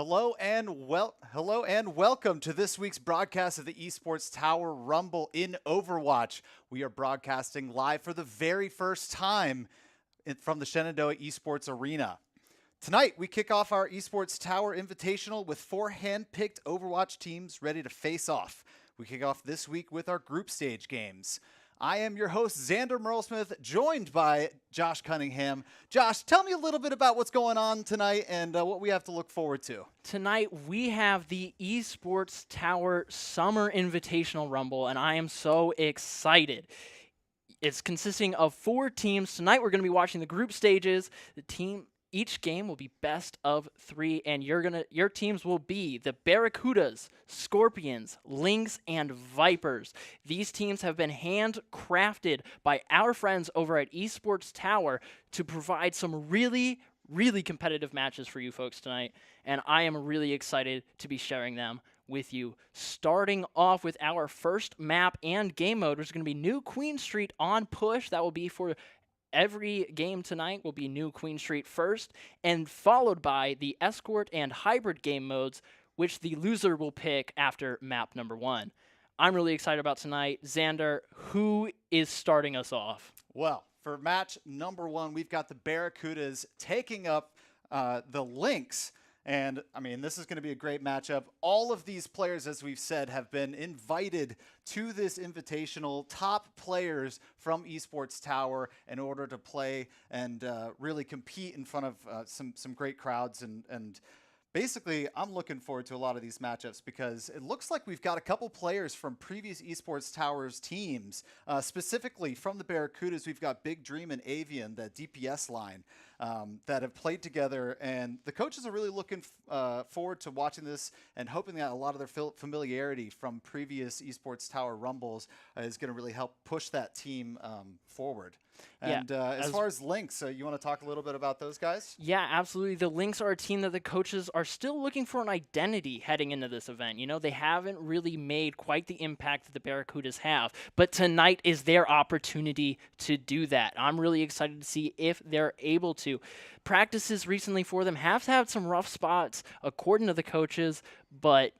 Hello and welcome to this week's broadcast of the Esports Tower Rumble in Overwatch. We are broadcasting live for the very first time from the Shenandoah Esports Arena. Tonight, we kick off our Esports Tower Invitational with 4 hand-picked Overwatch teams ready to face off. We kick off this week with our group stage games. I am your host, Xander Merlesmith, joined by Josh Cunningham. Josh, tell me a little bit about what's going on tonight and what we have to look forward to. Tonight, we have the Esports Tower Summer Invitational Rumble, and I am so excited. It's consisting of 4 teams. Tonight, we're going to be watching the group stages. Each game will be best of 3, and your teams will be the Barracudas, Scorpions, Lynx, and Vipers. These teams have been handcrafted by our friends over at Esports Tower to provide some really competitive matches for you folks tonight, and I am really excited to be sharing them with you. Starting off with our first map and game mode, which is going to be New Queen Street on push. That will be for every game tonight will be New Queen Street first, and followed by the Escort and Hybrid game modes, which the loser will pick after map number 1. I'm really excited about tonight. Xander, who is starting us off? Well, for match number 1, we've got the Barracudas taking up the Lynx. And, I mean, this is going to be a great matchup. All of these players, as we've said, have been invited to this invitational, top players from Esports Tower in order to play and really compete in front of some great crowds. And basically, I'm looking forward to a lot of these matchups because it looks like we've got a couple players from previous Esports Towers teams. Specifically, from the Barracudas, we've got Big Dream and Avian, the DPS line, that have played together. And the coaches are really looking forward to watching this and hoping that a lot of their familiarity from previous Esports Tower Rumbles is going to really help push that team forward. And as far as Lynx, you want to talk a little bit about those guys? Yeah, absolutely. The Lynx are a team that the coaches are still looking for an identity heading into this event. You know, they haven't really made quite the impact that the Barracudas have, but tonight is their opportunity to do that. I'm really excited to see if they're able to. Practices recently for them have had some rough spots, according to the coaches, but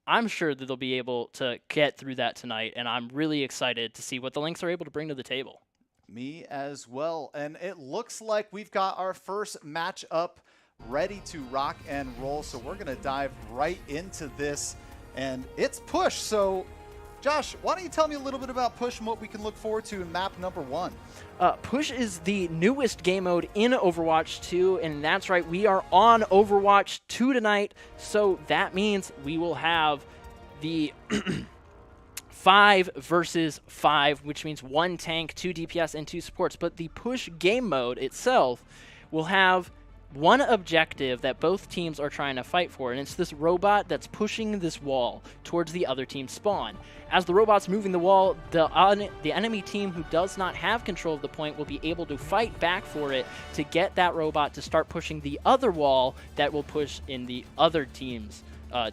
I'm sure that they'll be able to get through that tonight, and I'm really excited to see what the Lynx are able to bring to the table. Me as well. And it looks like we've got our first matchup ready to rock and roll. So we're going to dive right into this. And it's push. So, Josh, why don't you tell me a little bit about push and what we can look forward to in map number 1? Push is the newest game mode in Overwatch 2. And that's right, we are on Overwatch 2 tonight. So that means we will have the 5 versus 5, which means 1 tank, 2 DPS, and 2 supports. But the push game mode itself will have one objective that both teams are trying to fight for, and it's this robot that's pushing this wall towards the other team's spawn. As the robot's moving the wall, the enemy team who does not have control of the point will be able to fight back for it to get that robot to start pushing the other wall that will push in the other team's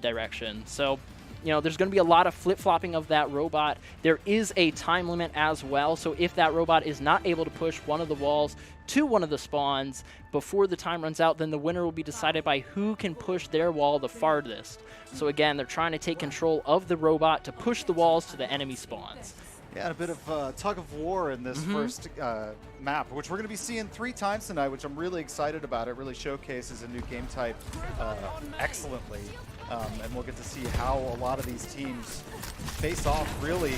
direction. So, you know, there's going to be a lot of flip-flopping of that robot. There is a time limit as well, so if that robot is not able to push one of the walls to one of the spawns before the time runs out, then the winner will be decided by who can push their wall the farthest. So again, they're trying to take control of the robot to push the walls to the enemy spawns. Yeah, a bit of tug of war in this first map, which we're going to be seeing 3 times tonight, which I'm really excited about. It really showcases a new game type excellently. And we'll get to see how a lot of these teams face off really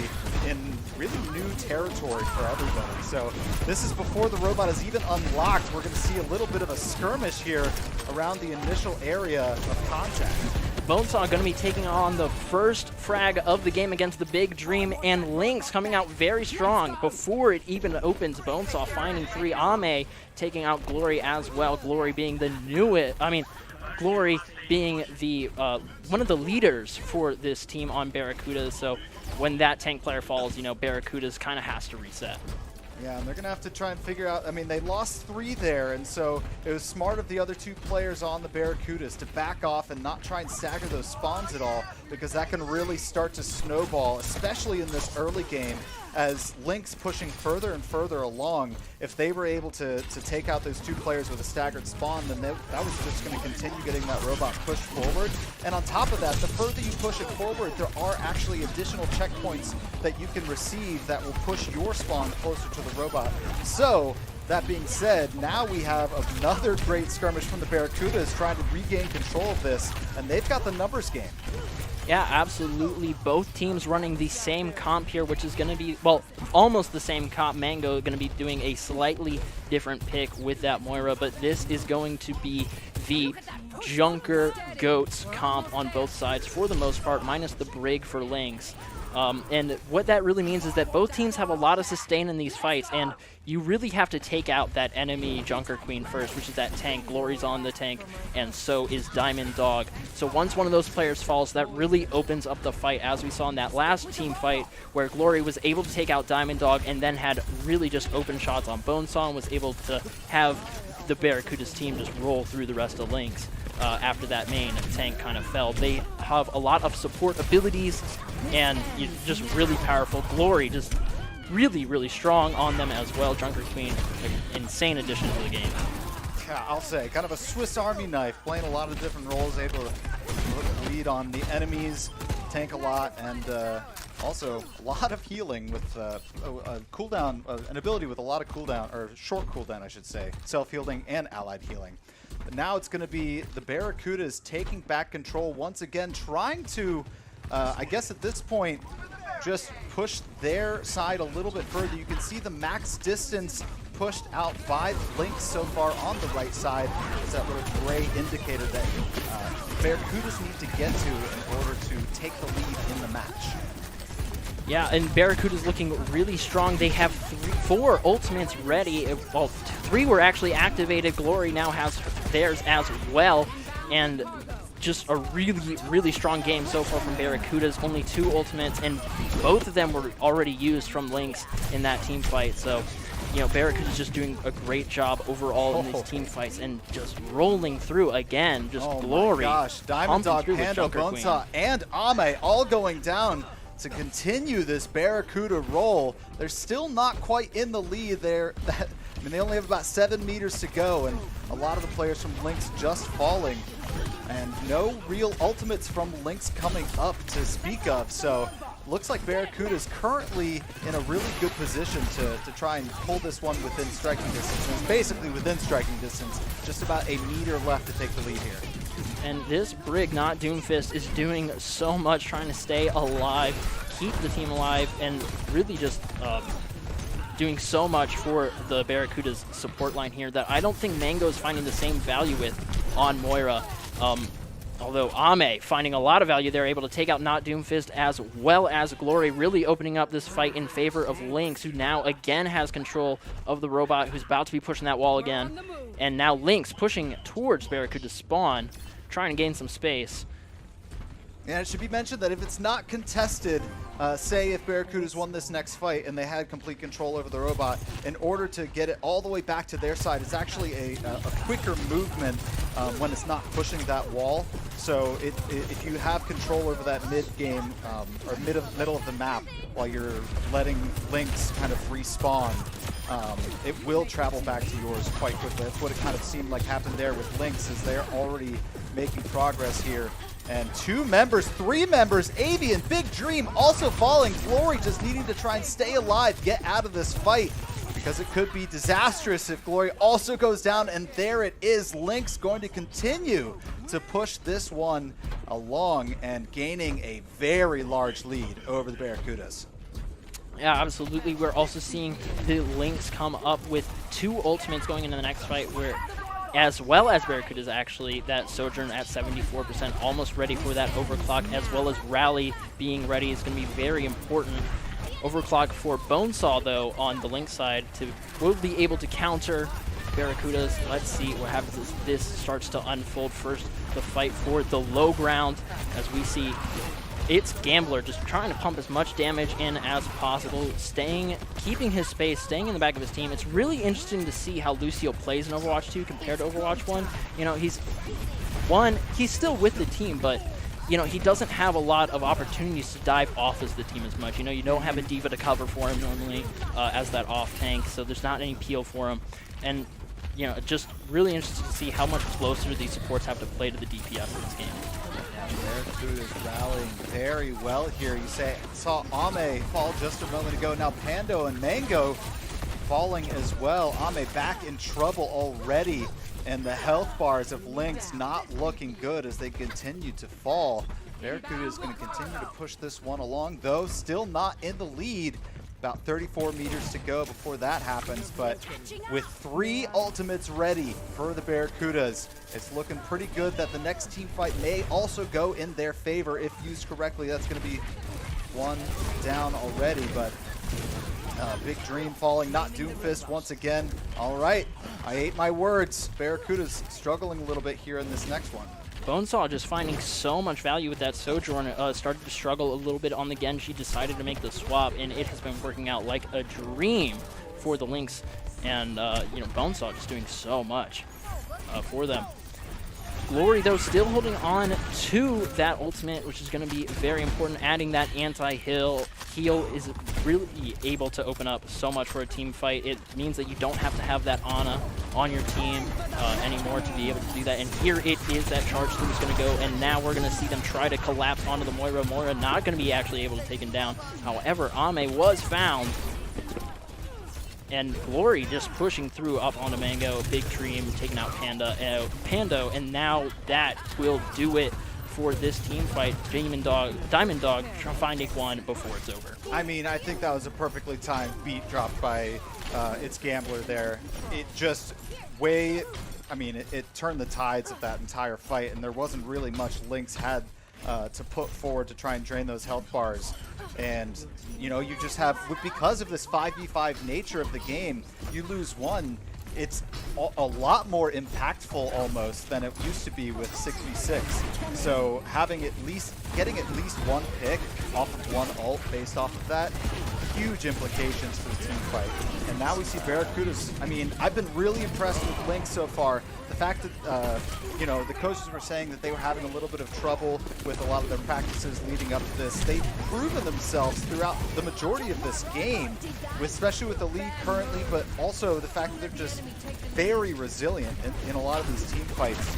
in new territory for everybody. So this is before the robot is even unlocked. We're going to see a little bit of a skirmish here around the initial area of contact. Bonesaw going to be taking on the first frag of the game against the Big Dream, and Lynx coming out very strong before it even opens. Bonesaw finding 3. Ame taking out Glory as well. Glory being the Glory being the one of the leaders for this team on Barracudas. So when that tank player falls, you know, Barracudas kind of has to reset. Yeah, and they're going to have to try and figure out, I mean, they lost 3 there, and so it was smart of the other 2 players on the Barracudas to back off and not try and stagger those spawns at all, because that can really start to snowball, especially in this early game, as Lynx pushing further and further along. If they were able to take out those 2 players with a staggered spawn, then that was just going to continue getting that robot pushed forward. And on top of that, the further you push it forward, there are actually additional checkpoints that you can receive that will push your spawn closer to the robot. So, that being said, now we have another great skirmish from the Barracudas trying to regain control of this, and they've got the numbers game. Yeah, absolutely. Both teams running the same comp here, which is going to be, well, almost the same comp. Mango going to be doing a slightly different pick with that Moira, but this is going to be the Junker Goats comp on both sides for the most part, minus the Brig for Lynx. And what that really means is that both teams have a lot of sustain in these fights, and you really have to take out that enemy Junker Queen first, which is that tank. Glory's on the tank, and so is Diamond Dog. So once one of those players falls, that really opens up the fight, as we saw in that last team fight, where Glory was able to take out Diamond Dog and then had really just open shots on Bonesaw and was able to have the Barracuda's team just roll through the rest of Lynx. After that main tank kind of fell. They have a lot of support abilities and just really powerful. Glory just really, really strong on them as well. Junker Queen, an insane addition to the game. Yeah, I'll say, kind of a Swiss Army knife, playing a lot of different roles, able to lead on the enemies, tank a lot, and also a lot of healing with a cooldown, an ability with a lot of cooldown, or short cooldown, I should say, self-healing and allied healing. But now it's going to be the Barracudas taking back control once again, trying to, I guess at this point, just push their side a little bit further. You can see the max distance pushed out by Lynx so far on the right side. It's that little gray indicator that Barracudas need to get to in order to take the lead in the match. Yeah, and Barracuda's looking really strong. They have 4 ultimates ready. Well, 3 were actually activated. Glory now has theirs as well. And just a really, really strong game so far from Barracuda's. Only 2 ultimates, and both of them were already used from Lynx in that team fight. So, you know, Barracuda's just doing a great job overall in these team fights and just rolling through again. Just Glory. Oh my gosh, Diamond Dog, Panda, Bonesaw, and Ame all going down to continue this Barracuda roll. They're still not quite in the lead there. I mean, they only have about 7 meters to go, and a lot of the players from Lynx just falling. And no real ultimates from Lynx coming up to speak of. So looks like Barracuda's currently in a really good position to try and pull this one within striking distance. It's basically within striking distance, just about a meter left to take the lead here. And this Brig, not Doomfist, is doing so much trying to stay alive, keep the team alive, and really just doing so much for the Barracuda's support line here that I don't think Mango is finding the same value with on Moira. Although Ame finding a lot of value there, able to take out Not Doomfist as well as Glory, really opening up this fight in favor of Lynx, who now again has control of the robot, who's about to be pushing that wall again. And now Lynx pushing towards Barracuda's spawn, trying to gain some space. And it should be mentioned that if it's not contested, say if Barracuda's won this next fight and they had complete control over the robot, in order to get it all the way back to their side, it's actually a quicker movement when it's not pushing that wall. So if you have control over that mid-game or middle of the map while you're letting Lynx kind of respawn, it will travel back to yours quite quickly. That's what it kind of seemed like happened there with Lynx, is they're already making progress here. And 3 members, Avian, Big Dream also falling. Glory just needing to try and stay alive, get out of this fight, because it could be disastrous if Glory also goes down. And there it is, Lynx going to continue to push this one along and gaining a very large lead over the Barracudas. Yeah, absolutely. We're also seeing the Lynx come up with 2 ultimates going into the next fight, where as well as Barracuda's actually, that Sojourn at 74%, almost ready for that overclock, as well as Rally being ready is going to be very important. Overclock for Bonesaw, though, on the Lynx side, will be able to counter Barracuda's. Let's see what happens as this starts to unfold. First, the fight for the low ground, as we see it's Gambler just trying to pump as much damage in as possible, keeping his space, staying in the back of his team. It's really interesting to see how Lucio plays in Overwatch 2 compared to Overwatch 1. You know, he's still with the team, but you know, he doesn't have a lot of opportunities to dive off as the team as much. You know, you don't have a diva to cover for him normally as that off tank, so there's not any peel for him. And, you know, just really interested to see how much closer these supports have to play to the DPS in this game. Barracuda is rallying very well here. You saw Ame fall just a moment ago. Now Pando and Mango falling as well. Ame back in trouble already, and the health bars of Lynx not looking good as they continue to fall. Barracuda is going to continue to push this one along, though still not in the lead. About 34 meters to go before that happens, but with 3 ultimates ready for the Barracudas, it's looking pretty good that the next team fight may also go in their favor if used correctly. That's going to be 1 down already, but Big Dream falling, not Doomfist once again. All right, I ate my words. Barracuda's struggling a little bit here in this next one. Bonesaw just finding so much value with that Sojourn, started to struggle a little bit on the Genji, decided to make the swap, and it has been working out like a dream for the Lynx. And, you know, Bonesaw just doing so much for them. Glory, though, still holding on to that ultimate, which is going to be very important. Adding that anti-heal is really able to open up so much for a team fight. It means that you don't have to have that Ana on your team anymore to be able to do that. And here it is, that charge through is going to go, and now we're going to see them try to collapse onto the Moira. Moira not going to be actually able to take him down. However, Ame was found. And Glory just pushing through up onto Mango, Big Dream taking out Pando, and now that will do it for this team fight. Diamond Dog finding one before it's over. I mean, I think that was a perfectly timed beat dropped by its Gambler there. It just it turned the tides of that entire fight, and there wasn't really much Lynx had to put forward to try and drain those health bars. And, you know, you just have, because of this 5v5 nature of the game, you lose one, it's a lot more impactful almost than it used to be with 6v6. So getting at least one pick off of one ult based off of that, huge implications for the team fight. And now we see Barracudas. I mean, I've been really impressed with Lynx so far. The fact that, you know, the coaches were saying that they were having a little bit of trouble with a lot of their practices leading up to this. They've proven themselves throughout the majority of this game, especially with the lead currently, but also the fact that they're just very resilient in a lot of these team fights.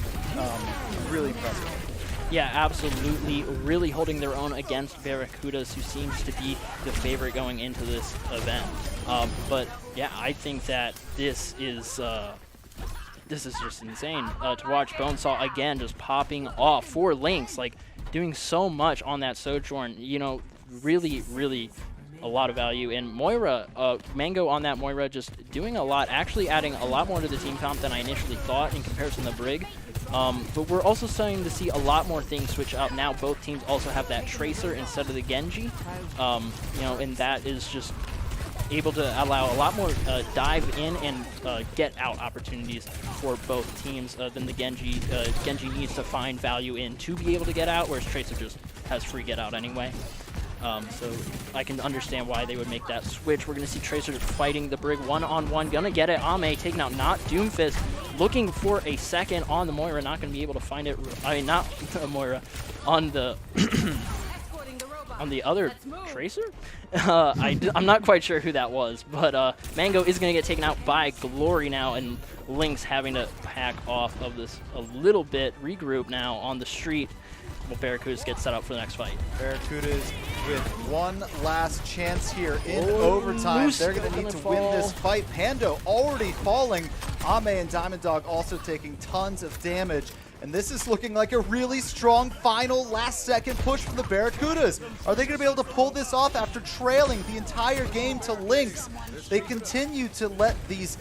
Really impressive. Yeah, absolutely. Really holding their own against Barracudas, who seems to be the favorite going into this event. But yeah, I think that this is just insane to watch Bonesaw again just popping off for Lynx, like doing so much on that Sojourn. You know, really, really a lot of value. And Moira, Mango on that Moira just doing a lot, actually adding a lot more to the team comp than I initially thought in comparison to Brig. But we're also starting to see a lot more things switch up. Now both teams also have that Tracer instead of the Genji, you know, and that is just able to allow a lot more dive in and get out opportunities for both teams than the Genji. Genji needs to find value in to be able to get out, whereas Tracer just has free get out anyway. So I can understand why they would make that switch. We're going to see Tracer fighting the Brig one-on-one. Gonna get it. Ame taking out not Doomfist. Looking for a second on the Moira. Not going to be able to find it. I mean, not the Moira. On the... on the other Tracer? I'm not quite sure who that was, but Mango is going to get taken out by Glory now, and Lynx having to pack off of this a little bit, regroup now on the street. Well, Barracudas get set up for the next fight. Barracudas with one last chance here in overtime. They're going to need to win this fight. Pando already falling. Ame and Diamond Dog also taking tons of damage. And this is looking like a really strong final last-second push from the Barracudas. Are they going to be able to pull this off after trailing the entire game to Lynx? They continue to let these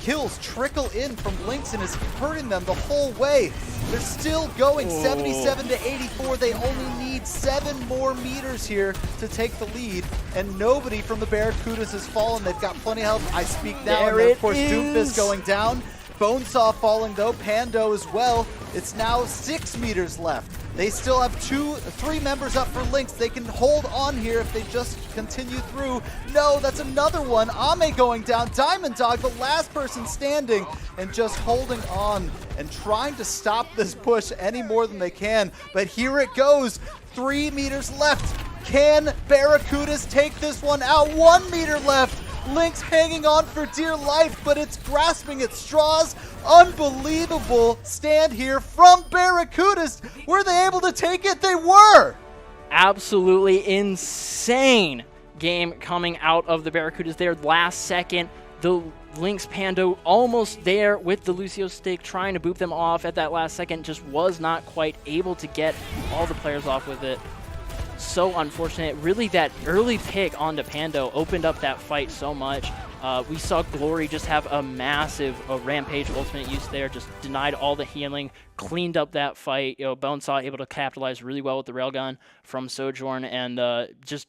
kills trickle in from Lynx, and it's hurting them the whole way. They're still going 77 to 84. They only need 7 more meters here to take the lead, and nobody from the Barracudas has fallen. They've got plenty of health. I speak now, and then, of course, Doomfist going down. Bonesaw falling though, Pando as well. It's now 6 meters left. They still have 3 members up for Lynx. They can hold on here if they just continue through. No, that's another one. Ame going down. Diamond Dog, the last person standing, and just holding on and trying to stop this push any more than they can. But here it goes. 3 meters left. Can Barracudas take this one out? 1 meter left. Lynx hanging on for dear life, but it's grasping at straws. Unbelievable stand here from Barracudas. Were they able to take it? They were! Absolutely insane game coming out of the Barracudas there. Last second, the Lynx Pando almost there with the Lucio stick, trying to boop them off at that last second. Just was not quite able to get all the players off with it. So unfortunate. Really, that early pick onto Pando opened up that fight so much. We saw Glory just have a massive Rampage ultimate use there, just denied all the healing, cleaned up that fight. Bonesaw able to capitalize really well with the railgun from Sojourn, and just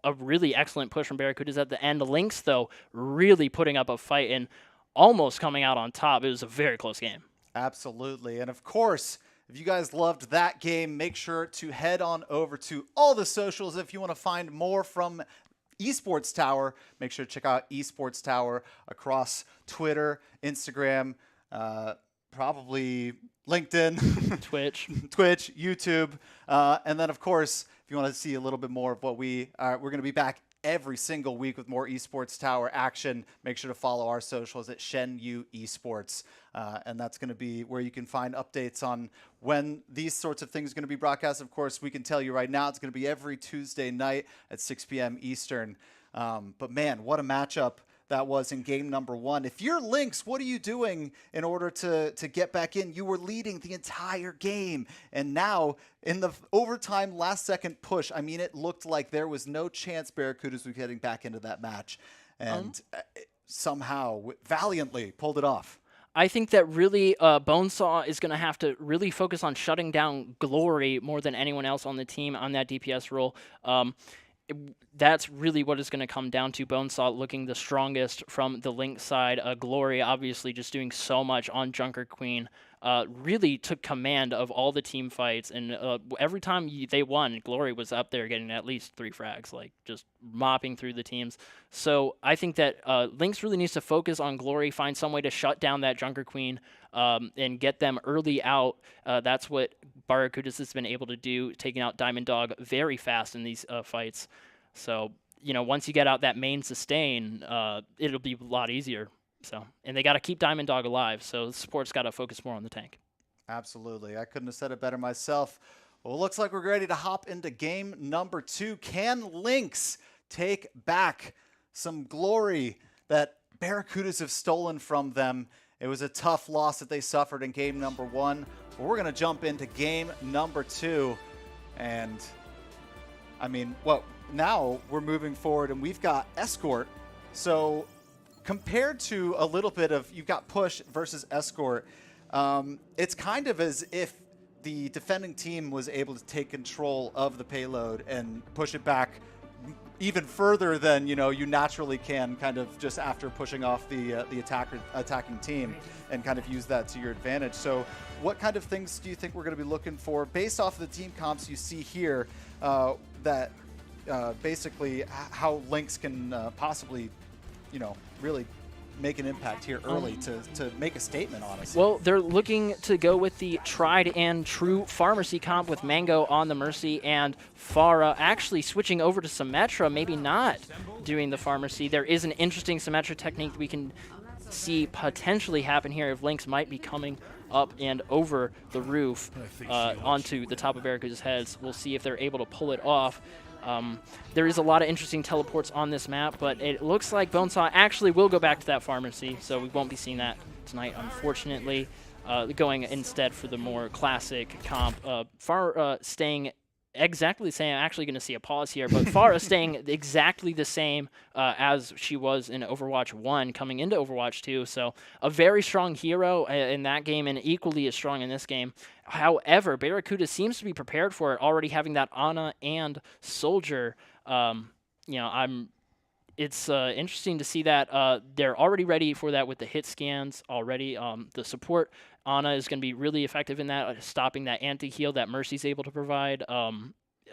a really excellent push from Barracudas at the end. Lynx, though, really putting up a fight and almost coming out on top. It was a very close game. Absolutely. And of course, if you guys loved that game, make sure to head on over to all the socials. If you want to find more from Esports Tower, make sure to check out Esports Tower across Twitter, Instagram, probably LinkedIn, Twitch, YouTube. And then, of course, if you want to see a little bit more of what we're going to be back every single week with more Esports Tower action. Make sure to follow our socials at Shenyu Esports. And that's going to be where you can find updates on when these sorts of things are going to be broadcast. Of course, we can tell you right now it's going to be every Tuesday night at 6 p.m. Eastern. But man, what a matchup that was in game number 1. If you're Lynx, what are you doing in order to get back in? You were leading the entire game. And now, in the overtime last-second push, I mean, it looked like there was no chance Barracudas was getting back into that match. And somehow, valiantly, pulled it off. I think that really Bonesaw is going to have to really focus on shutting down Glory more than anyone else on the team on that DPS role. That's really what it's going to come down to. Bonesaw looking the strongest from the Lynx side. Glory obviously just doing so much on Junker Queen. Really took command of all the team fights, and every time they won, Glory was up there getting at least 3 frags, like just mopping through the teams. So I think that Lynx really needs to focus on Glory, find some way to shut down that Junker Queen, and get them early out. That's what Barracudas has been able to do, taking out Diamond Dog very fast in these fights. So, once you get out that main sustain, it'll be a lot easier. So, and they got to keep Diamond Dog alive, so the support's got to focus more on the tank. Absolutely. I couldn't have said it better myself. Well, it looks like we're ready to hop into game number 2. Can Lynx take back some glory that Barracudas have stolen from them? It was a tough loss that they suffered in game number 1. But we're going to jump into game number 2. And, I mean, well, now we're moving forward, and we've got Escort. So compared to a little bit of, you've got Push versus Escort, it's kind of as if the defending team was able to take control of the payload and push it back even further than you naturally can, kind of just after pushing off the attacking team, and kind of use that to your advantage. So what kind of things do you think we're going to be looking for based off of the team comps you see here, that basically how Lynx can possibly really make an impact here early to make a statement, honestly? Well, they're looking to go with the tried and true Pharmercy comp with Mango on the Mercy and Pharah actually switching over to Symmetra, maybe not doing the Pharmercy. There is an interesting Symmetra technique we can see potentially happen here if Lynx might be coming up and over the roof onto the top of Barracuda's heads. We'll see if they're able to pull it off. There is a lot of interesting teleports on this map, but it looks like Bonesaw actually will go back to that Pharmacy, so we won't be seeing that tonight, unfortunately. Going instead for the more classic comp. Pharah staying exactly the same. I'm actually going to see a pause here, but Pharah staying exactly the same as she was in Overwatch 1 coming into Overwatch 2. So a very strong hero in that game and equally as strong in this game. However, Barracuda seems to be prepared for it, already having that Ana and Soldier. it's interesting to see that they're already ready for that with the hit scans already. The support Ana is going to be really effective in that, stopping that anti-heal that Mercy's able to provide.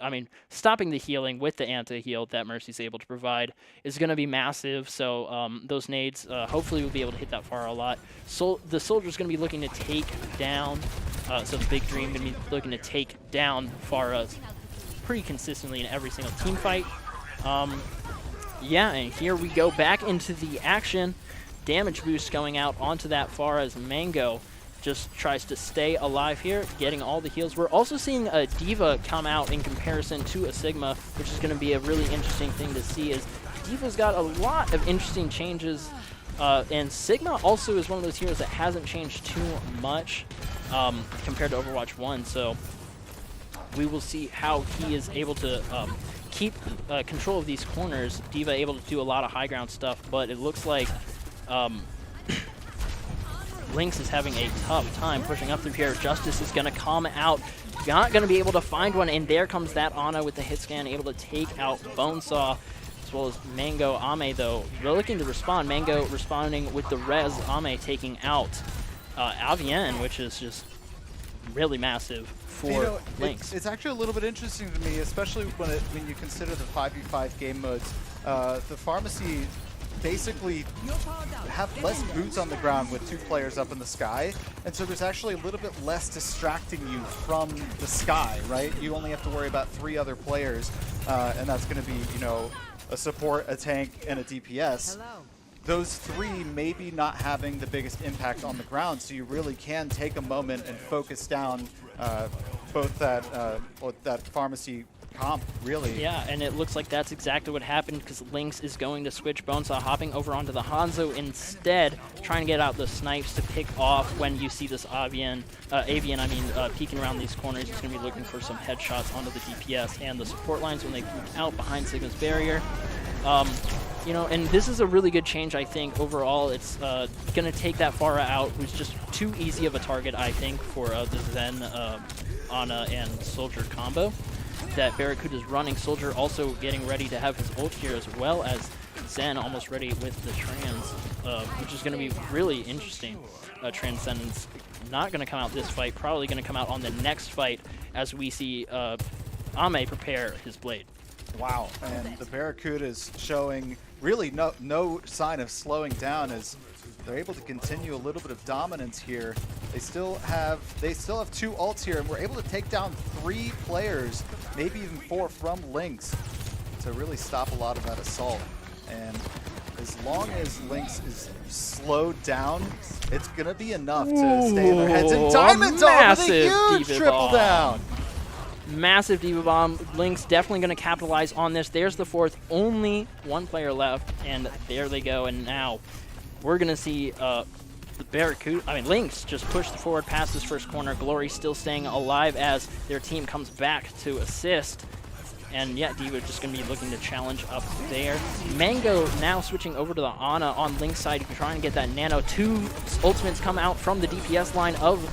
I mean, stopping the healing with the anti-heal that Mercy's able to provide is going to be massive. So those nades hopefully will be able to hit that far a lot. So the soldier's going to be looking to take down. So the Big Dream going to be looking to take down Pharah pretty consistently in every single team fight. Yeah, and here we go back into the action. Damage boost going out onto that Pharah as Mango just tries to stay alive here, getting all the heals. We're also seeing a D.Va come out in comparison to a Sigma, which is going to be a really interesting thing to see, as D.Va's got a lot of interesting changes, and Sigma also is one of those heroes that hasn't changed too much compared to Overwatch 1, so we will see how he is able to keep control of these corners. D.Va able to do a lot of high ground stuff, but it looks like Lynx is having a tough time pushing up through here. Justice is going to come out, not going to be able to find one, and there comes that Ana with the hit scan, able to take out Bonesaw, as well as Mango. Ame, though, they're looking to respond. Mango responding with the res, Ame taking out Avienne, which is just really massive for Lynx. It's actually a little bit interesting to me, especially when you consider the 5v5 game modes. The Pharmacy basically have less boots on the ground with 2 players up in the sky, and so there's actually a little bit less distracting you from the sky, right? You only have to worry about 3 other players, and that's going to be, you know, a support, a tank, and a DPS. Those 3 maybe not having the biggest impact on the ground, so you really can take a moment and focus down both that Pharmacy comp, really. Yeah, and it looks like that's exactly what happened, because Lynx is going to switch Bonesaw, hopping over onto the Hanzo instead, trying to get out the snipes to pick off when you see this Avian, peeking around these corners. He's going to be looking for some headshots onto the DPS and the support lines when they peek out behind Sigma's barrier. You know, and this is a really good change, I think, overall. It's going to take that Pharah out, who's just too easy of a target, I think, for the Zen, Ana, and Soldier combo that Barracuda is running. Soldier also getting ready to have his ult here, as well as Zen almost ready with the trans, which is going to be really interesting. Transcendence not going to come out this fight, probably going to come out on the next fight as we see Ame prepare his blade. Wow, and the Barracuda is showing really no sign of slowing down, as they're able to continue a little bit of dominance here. They still have 2 ults here, and we're able to take down 3 players, maybe even 4 from Lynx, to really stop a lot of that assault. And as long as Lynx is slowed down, it's gonna be enough to stay in their heads. And Diamond Dog with a huge triple down. Massive D.Va bomb. Lynx definitely going to capitalize on this. There's the 4th. Only 1 player left, and there they go. And now we're going to see the Lynx just push the forward past this first corner. Glory still staying alive as their team comes back to assist. And yeah, D.Va just going to be looking to challenge up there. Mango now switching over to the Ana on Lynx side, trying to get that nano. 2 ultimates come out from the DPS line of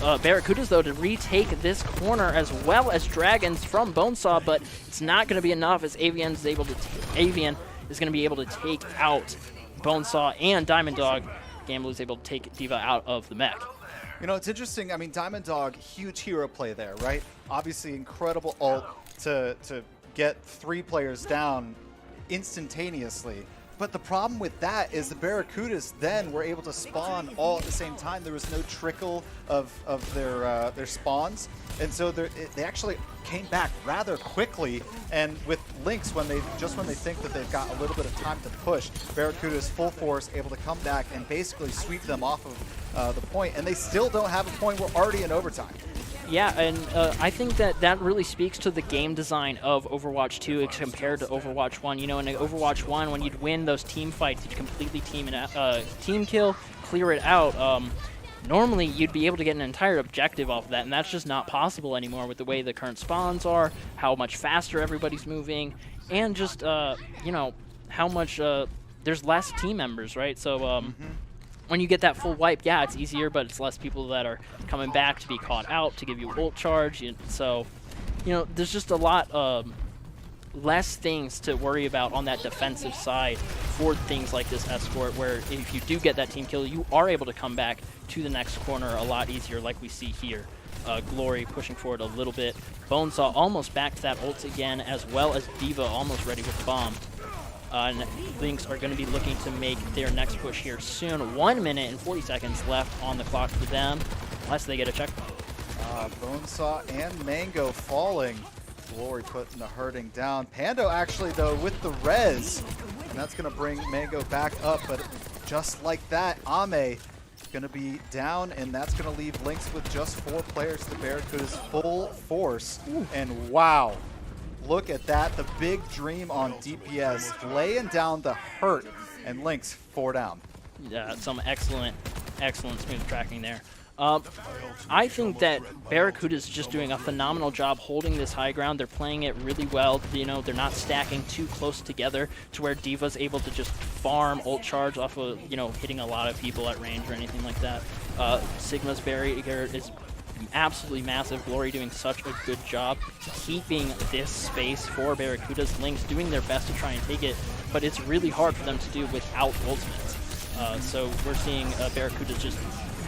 Barracudas, though, to retake this corner, as well as Dragons from Bonesaw, but it's not going to be enough, as Avian is going to be able to take out Bonesaw and Diamond Dog. Gamble is able to take D.Va out of the mech. You know, it's interesting. I mean, Diamond Dog, huge hero play there, right? Obviously, incredible ult to get 3 players down instantaneously. But the problem with that is the Barracudas then were able to spawn all at the same time. There was no trickle of their spawns, and so they actually came back rather quickly. And with Lynx, when they think that they've got a little bit of time to push, Barracuda's full force able to come back and basically sweep them off of the point, and they still don't have a point. We're already in overtime. Yeah, and I think that really speaks to the game design of Overwatch 2 compared to Overwatch 1. You know, in Overwatch 1, when you'd win those team fights, you'd completely team kill, clear it out. Normally, you'd be able to get an entire objective off of that, and that's just not possible anymore with the way the current spawns are, how much faster everybody's moving, and just, you know, how much there's less team members, right? So, when you get that full wipe, yeah, it's easier, but it's less people that are coming back to be caught out, to give you ult charge. So, you know, there's just a lot less things to worry about on that defensive side for things like this escort, where if you do get that team kill, you are able to come back to the next corner a lot easier, like we see here. Glory pushing forward a little bit. Bonesaw almost back to that ult again, as well as D.Va almost ready with the bomb. And Lynx are going to be looking to make their next push here soon. 1 minute and 40 seconds left on the clock for them, unless they get a checkpoint. Bonesaw and Mango falling. Glory putting the hurting down. Pando actually, though, with the res, and that's going to bring Mango back up. But just like that, Ame going to be down, and that's going to leave Lynx with just 4 players. The Barracuda's full force. And wow, look at that. The big dream on DPS, laying down the hurt, and Lynx 4 down. Yeah, some excellent smooth tracking there. I think that Barracuda's just doing a phenomenal job holding this high ground. They're playing it really well. You know, they're not stacking too close together to where D.Va's able to just farm ult charge off of, you know, hitting a lot of people at range or anything like that. Sigma's barrier is absolutely massive. Glory doing such a good job keeping this space for Barracuda's. Lynx doing their best to try and take it, but it's really hard for them to do without ultimates. So we're seeing Barracuda just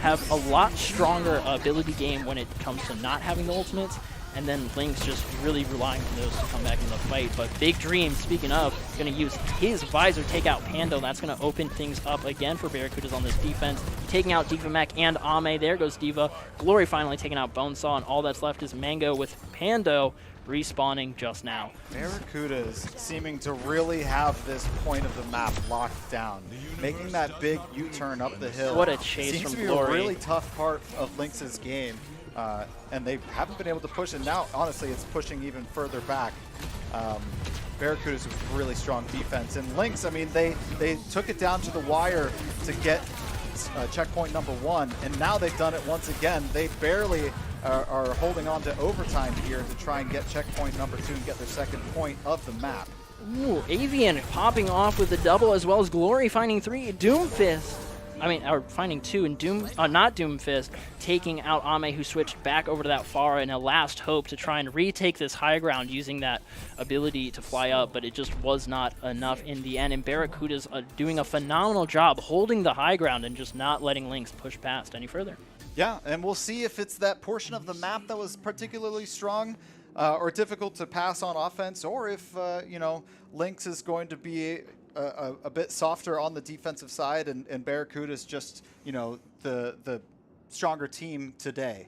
have a lot stronger ability game when it comes to not having the ultimates, and then Lynx just really relying on those to come back in the fight. But Big Dream, speaking of, going to use his visor, take out Pando. That's going to open things up again for Barracudas on this defense, taking out D.Va Mech and Ame. There goes D.Va. Glory finally taking out Bonesaw, and all that's left is Mango with Pando respawning just now. Barracuda's seeming to really have this point of the map locked down. Making that big U-turn up the hill. What a chase seems from to be Glory. a really tough part of Lynx's game. And they haven't been able to push it. Now, honestly, it's pushing even further back. Barracuda's a really strong defense. And Lynx, I mean, they took it down to the wire to get checkpoint number 1, and now they've done it once again. They barely are holding on to overtime here to try and get checkpoint number 2 and get their second point of the map. Ooh, Avian popping off with the double, as well as Glory finding 3. Doomfist, or finding 2, and not Doomfist, taking out Ame, who switched back over to that Pharah in a last hope to try and retake this high ground using that ability to fly up, but it just was not enough in the end. And Barracuda's doing a phenomenal job holding the high ground and just not letting Lynx push past any further. Yeah, and we'll see if it's that portion of the map that was particularly strong or difficult to pass on offense, or if, you know, Lynx is going to be a bit softer on the defensive side, and Barracuda's just, you know, the stronger team today.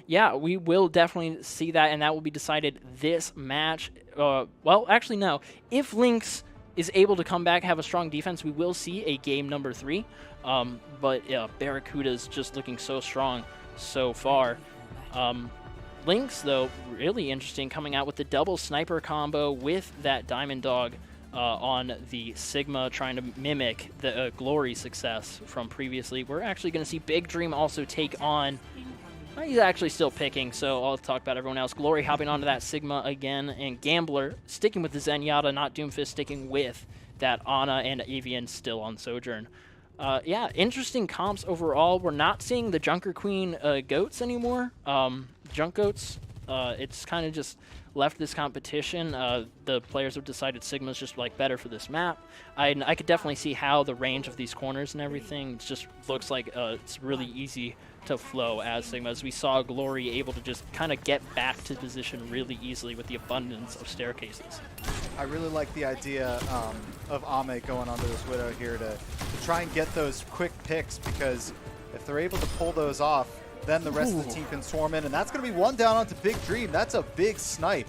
Yeah, we will definitely see that, and that will be decided this match. Well, actually, no. If Lynx is able to come back, have a strong defense, we will see a game number 3. But yeah, Barracuda's just looking so strong so far. Lynx, though, really interesting, coming out with the double sniper combo with that Diamond Dog on the Sigma, trying to mimic the Glory success from previously. We're actually going to see Big Dream also take on... He's actually still picking, so I'll talk about everyone else. Glory hopping onto that Sigma again, and Gambler sticking with the Zenyatta, not Doomfist sticking with that Ana, and Avian still on Sojourn. Yeah, interesting comps overall. We're not seeing the Junker Queen goats anymore. Junk goats, it's kind of just left this competition. The players have decided Sigma's just like better for this map. I could definitely see how the range of these corners and everything just looks like it's really easy to flow as Sigma, as we saw Glory able to just kind of get back to position really easily with the abundance of staircases. I really like the idea of Ame going onto this Widow here to try and get those quick picks, because if they're able to pull those off, then the rest of the team can swarm in, and that's going to be 1 down onto Big Dream. That's a big snipe,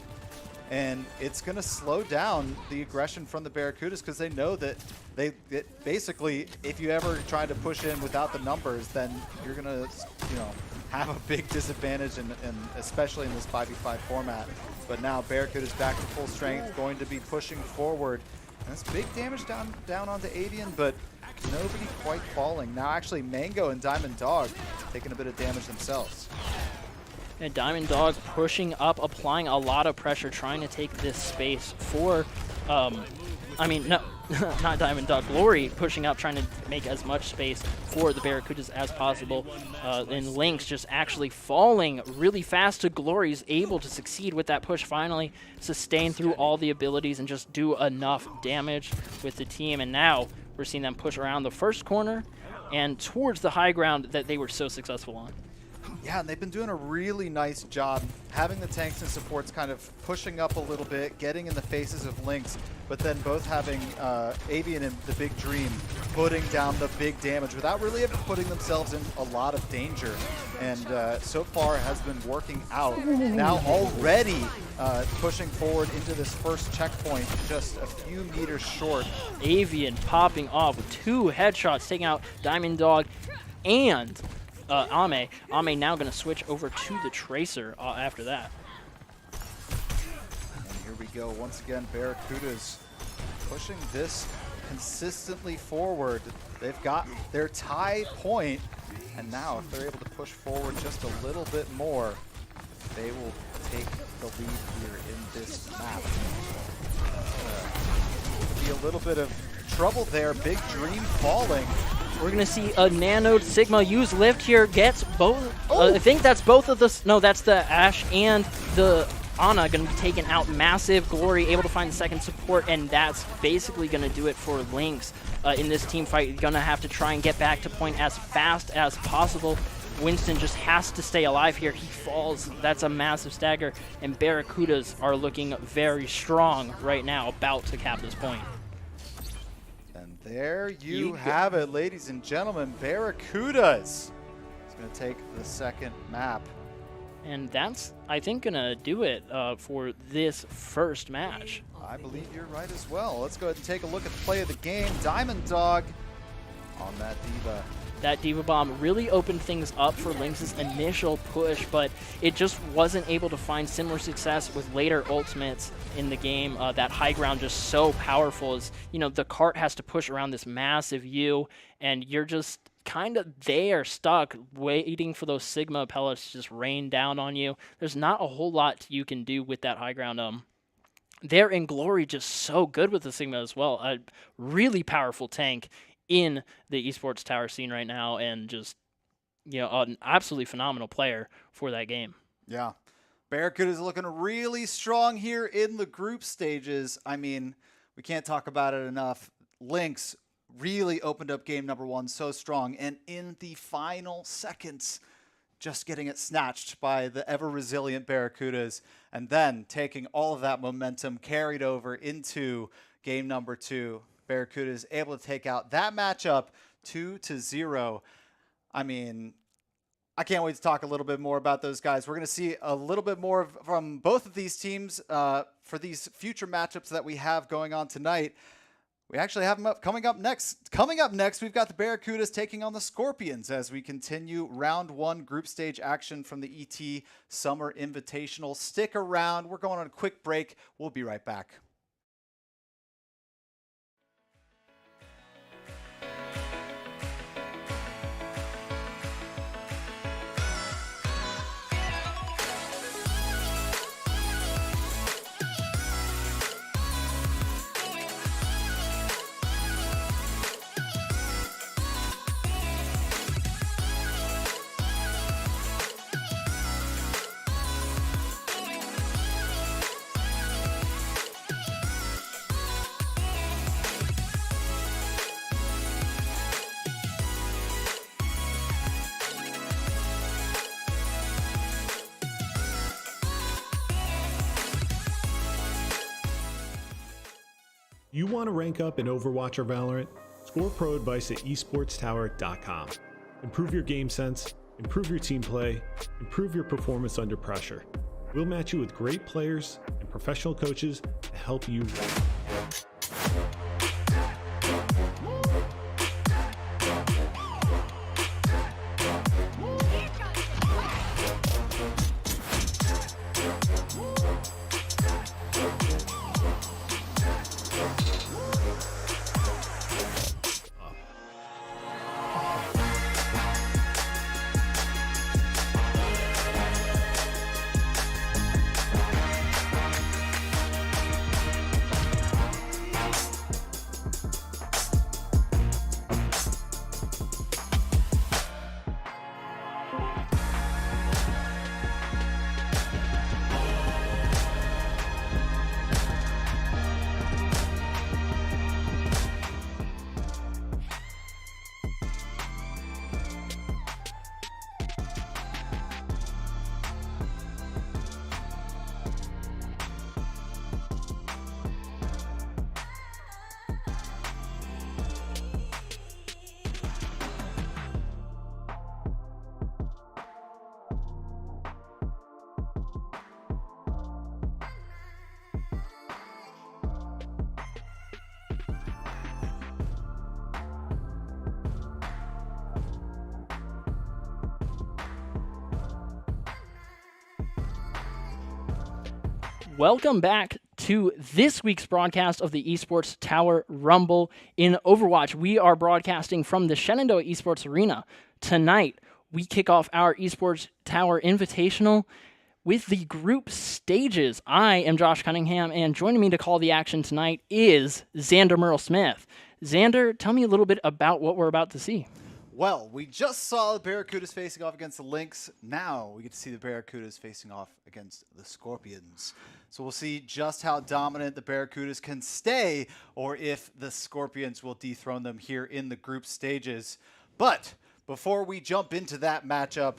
and it's going to slow down the aggression from the Barracudas, because they know that basically, if you ever try to push in without the numbers, then you're going to, you know, have a big disadvantage, and especially in this 5v5 format. But now Barracuda's back to full strength, going to be pushing forward. And that's big damage down onto Avian, but nobody quite falling. Now actually Mango and Diamond Dog taking a bit of damage themselves. And Diamond Dog pushing up, applying a lot of pressure, trying to take this space for I mean, no, not Diamond Dog. Glory pushing up, trying to make as much space for the Barracudas as possible. And Lynx just actually falling really fast to Glory's able to succeed with that push finally, sustain through all the abilities and just do enough damage with the team. And now we're seeing them push around the first corner and towards the high ground that they were so successful on. Yeah, and they've been doing a really nice job having the tanks and supports kind of pushing up a little bit, getting in the faces of Lynx, but then both having Avian and the Big Dream putting down the big damage without really ever putting themselves in a lot of danger. And so far has been working out. Now already pushing forward into this first checkpoint, just a few meters short. Avian popping off with 2 headshots, taking out Diamond Dog and Ame. Ame now going to switch over to the Tracer after that. And here we go. Once again, Barracudas pushing this consistently forward. They've got their tie point, and now if they're able to push forward just a little bit more, they will take the lead here in this map. Be a little bit of trouble there. Big Dream falling. We're going to see a Nano Sigma use lift here, gets both. I think that's both of the. No, that's the Ashe and the Ana going to be taken out. Massive. Glory able to find the second support, and that's basically going to do it for Lynx in this team fight. You're going to have to try and get back to point as fast as possible. Winston just has to stay alive here. He falls. That's a massive stagger, and Barracudas are looking very strong right now, about to cap this point. And there you have it, ladies and gentlemen. Barracudas is going to take the second map. And that's, I think, going to do it for this first match. I believe you're right as well. Let's go ahead and take a look at the play of the game. Diamond Dog on that Diva. That Diva Bomb really opened things up for Lynx's initial push, but it just wasn't able to find similar success with later ultimates in the game. That high ground just so powerful as, you know, the cart has to push around this massive U, and you're just kind of there stuck waiting for those Sigma pellets to just rain down on you. There's not a whole lot you can do with that high ground. There in Glory just so good with the Sigma as well. A really powerful tank in the esports tower scene right now, and just, you know, an absolutely phenomenal player for that game. Yeah. Barracuda is looking really strong here in the group stages. I mean, we can't talk about it enough. Lynx really opened up game number 1 so strong, and in the final seconds, just getting it snatched by the ever-resilient Barracudas, and then taking all of that momentum carried over into game number 2. Barracuda is able to take out that matchup 2-0. I mean, I can't wait to talk a little bit more about those guys. We're going to see a little bit more from both of these teams for these future matchups that we have going on tonight. We actually have them coming up next. Coming up next, we've got the Barracudas taking on the Scorpions as we continue round 1 group stage action from the ET Summer Invitational. Stick around. We're going on a quick break. We'll be right back. You want to rank up in Overwatch or Valorant? Score pro advice at esportstower.com. Improve your game sense, improve your team play, improve your performance under pressure. We'll match you with great players and professional coaches to help you win. Welcome back to this week's broadcast of the Esports Tower Rumble in Overwatch. We are broadcasting from the Shenandoah Esports Arena. Tonight, we kick off our Esports Tower Invitational with the group stages. I am Josh Cunningham, and joining me to call the action tonight is Xander Merle-Smith. Xander, tell me a little bit about what we're about to see. Well, we just saw the Barracudas facing off against the Lynx. Now we get to see the Barracudas facing off against the Scorpions. So we'll see just how dominant the Barracudas can stay, or if the Scorpions will dethrone them here in the group stages. But before we jump into that matchup,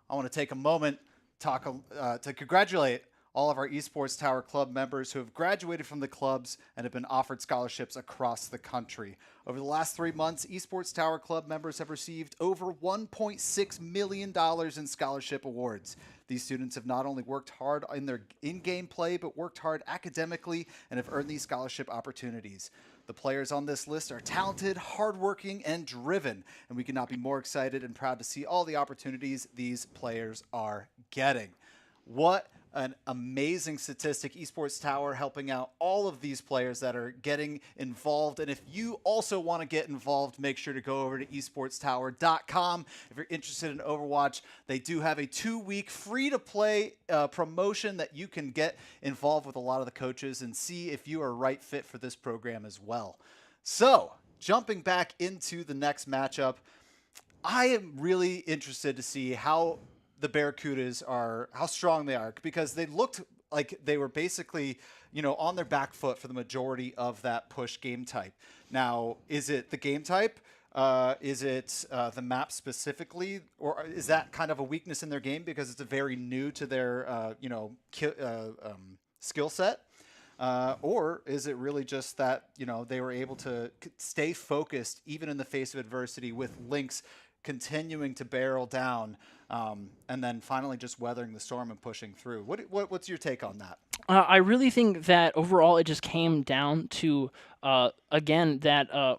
I want to take a moment to congratulate all of our Esports Tower Club members who have graduated from the clubs and have been offered scholarships across the country. Over the last 3 months, Esports Tower Club members have received over $1.6 million in scholarship awards. These students have not only worked hard in their in-game play, but worked hard academically and have earned these scholarship opportunities. The players on this list are talented, hardworking, and driven, and we could not be more excited and proud to see all the opportunities these players are getting. What an amazing statistic. Esports Tower helping out all of these players that are getting involved. And if you also want to get involved, make sure to go over to esportstower.com. If you're interested in Overwatch, they do have a 2-week free-to-play promotion that you can get involved with a lot of the coaches and see if you are a right fit for this program as well. So, jumping back into the next matchup, I am really interested to see how the Barracudas are, how strong they are, because they looked like they were basically, on their back foot for the majority of that push game type. Now, is it the game type? Is it the map specifically? Or is that kind of a weakness in their game because it's very new to their, skill set? Or is it really just that, they were able to stay focused even in the face of adversity with Lynx continuing to barrel down, and then finally just weathering the storm and pushing through. What's your take on that? I really think that overall it just came down to, again, that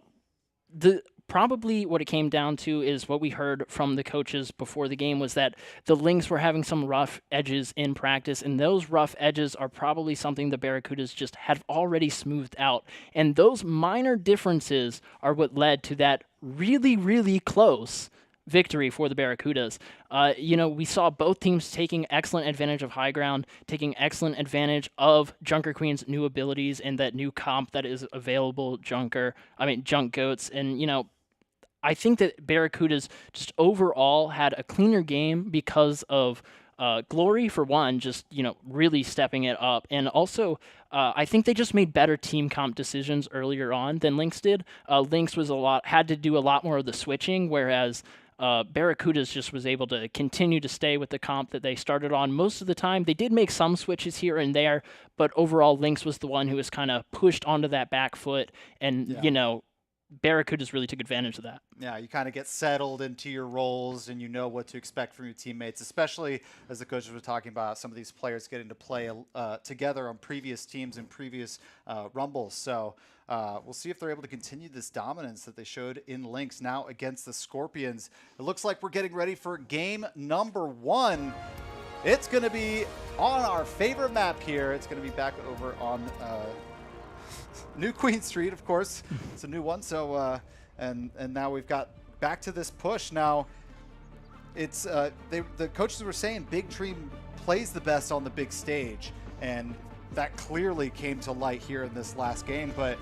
probably what it came down to is what we heard from the coaches before the game was that the Lynx were having some rough edges in practice, and those rough edges are probably something the Barracudas just have already smoothed out. And those minor differences are what led to that really, really close victory for the Barracudas. We saw both teams taking excellent advantage of high ground, taking excellent advantage of Junker Queen's new abilities and that new comp that is available, Junk Goats. And, I think that Barracudas just overall had a cleaner game because of Glory, for one, just, really stepping it up. And also, I think they just made better team comp decisions earlier on than Lynx did. Lynx had to do a lot more of the switching, whereas Barracudas just was able to continue to stay with the comp that they started on most of the time. They did make some switches here and there, but overall Lynx was the one who was kind of pushed onto that back foot, and, Barracudas really took advantage of that. Yeah, you kind of get settled into your roles and you know what to expect from your teammates, especially as the coaches were talking about some of these players getting to play together on previous teams and previous Rumbles. So we'll see if they're able to continue this dominance that they showed in Lynx now against the Scorpions. It looks like we're getting ready for game number 1. It's going to be on our favorite map here. It's going to be back over on New Queen Street, of course. It's a new one. So, and now we've got back to this push. Now, it's the coaches were saying Big Tree plays the best on the big stage, and that clearly came to light here in this last game. But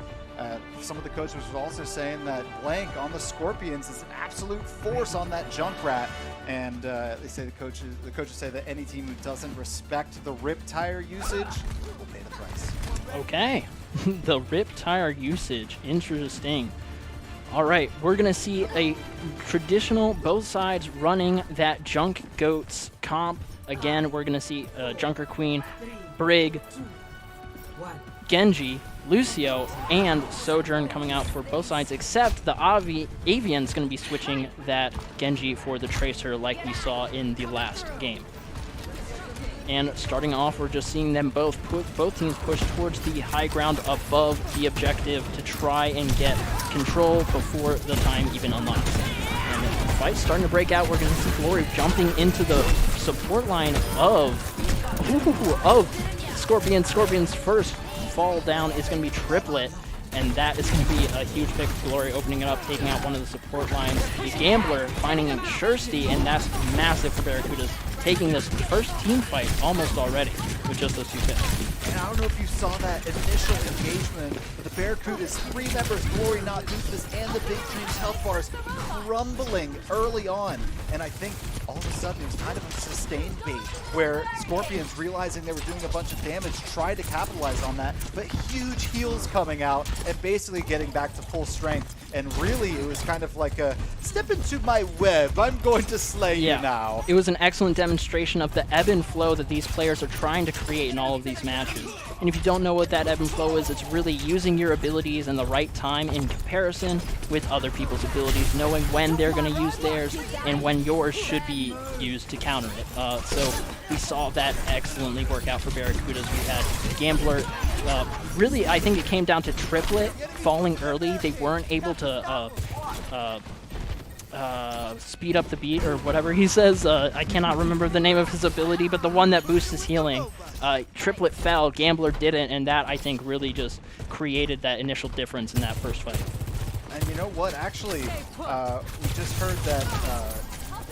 some of the coaches were also saying that Blank on the Scorpions is an absolute force on that Junkrat, and they say the coaches say that any team who doesn't respect the rip tire usage will pay the price. Okay. The rip tire usage. Interesting. All right, we're going to see a traditional, both sides running that Junk Goats comp. Again, we're going to see Junker Queen, Brig, Genji, Lucio, and Sojourn coming out for both sides, except the Avian's going to be switching that Genji for the Tracer like we saw in the last game. And starting off, we're just seeing them both teams push towards the high ground above the objective to try and get control before the time even unlocks. And the fight's starting to break out. We're going to see Glory jumping into the support line of Scorpions. Scorpions' first fall down is going to be Triplet, and that is going to be a huge pick for Glory, opening it up, taking out one of the support lines. The Gambler finding Shirsty, and that's massive for Barracudas, taking this first team fight almost already with just those 2 picks. And I don't know if you saw that initial engagement, but the Barracudas, 3 members, Glory, Not Doofus, and the Big Dreams health bars crumbling early on. And I think all of a sudden it was kind of a sustained bait where Scorpions, realizing they were doing a bunch of damage, tried to capitalize on that, but huge heals coming out and basically getting back to full strength. And really, it was kind of like a, step into my web, I'm going to slay you now. It was an excellent demonstration of the ebb and flow that these players are trying to create in all of these matches. And if you don't know what that ebb and flow is, it's really using your abilities in the right time in comparison with other people's abilities, knowing when they're going to use theirs and when yours should be used to counter it. So we saw that excellently work out for Barracudas. We had Gambler. Really, I think it came down to Triplet falling early. They weren't able to speed up the beat or whatever he says. I cannot remember the name of his ability, but the one that boosts his healing. Triplet fell, Gambler didn't, and that, I think, really just created that initial difference in that first fight. And you know what? Actually, we just heard that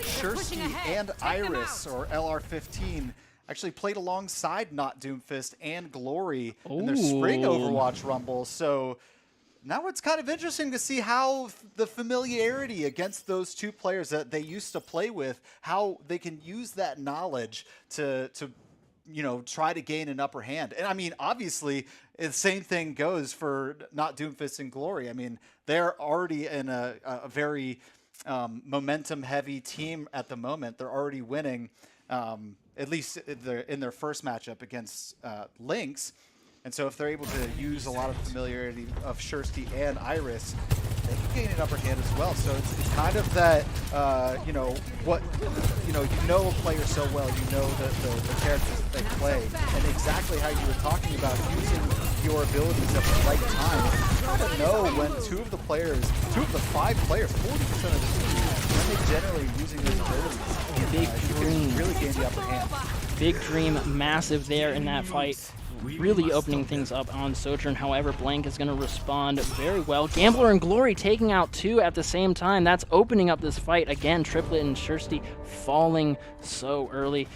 Shirsty and Iris, or LR15, actually played alongside Not Doomfist and Glory in their spring Overwatch Rumble. So now it's kind of interesting to see how the familiarity against those 2 players that they used to play with, how they can use that knowledge to you know, try to gain an upper hand. And I mean, obviously, the same thing goes for Not Doomfist and Glory. I mean, they're already in a very momentum-heavy team at the moment. They're already winning, at least in their first matchup against Lynx. And so if they're able to use a lot of familiarity of Shirsty and Iris, they can gain an upper hand as well. So it's kind of that, you know a player so well, you know the characters that they play, and exactly how you were talking about using your abilities at the right time. You kind of know when 2 of the 5 players, 40% of the team, when they generally using those abilities. Big Dream. You can really gain the upper hand. Big Dream, massive there in that fight. Really opening things up on Sojourn. However, Blank is going to respond very well. Gambler and Glory taking out 2 at the same time. That's opening up this fight. Again, Triplet and Shirsty falling so early.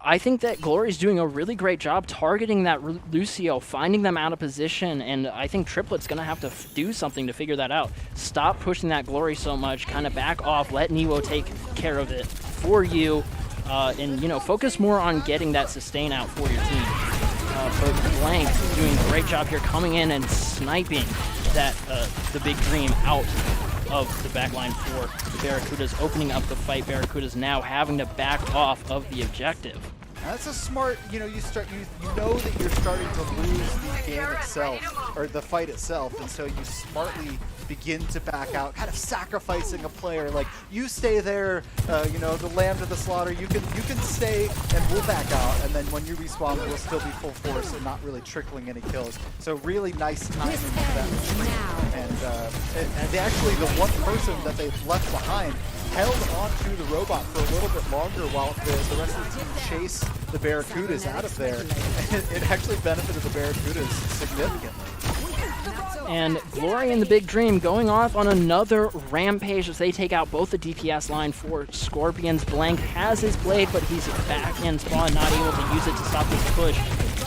I think that Glory's doing a really great job targeting that Lucio, finding them out of position, and I think Triplet's going to have to do something to figure that out. Stop pushing that Glory so much, kind of back off, let Newo take care of it for you, and, you know, focus more on getting that sustain out for your team. But Blank doing a great job here, coming in and sniping that the Big Dream out of the backline for the Barracudas, opening up the fight. Barracudas now having to back off of the objective. That's a smart, you know know that you're starting to lose the game itself, or the fight itself, and so you smartly begin to back out, kind of sacrificing a player. Like, you stay there, you know, the lamb to the slaughter, you can stay and we'll back out, and then when you respawn, we'll still be full force and not really trickling any kills. So really nice timing of that. And they actually, the one person that they've left behind held onto the robot for a little bit longer while the rest of the team chased the Barracudas out of there. It actually benefited the Barracudas significantly. And Glory and the Big Dream going off on another rampage as they take out both the DPS line for Scorpions. Blank has his blade, but he's back in spawn, not able to use it to stop this push.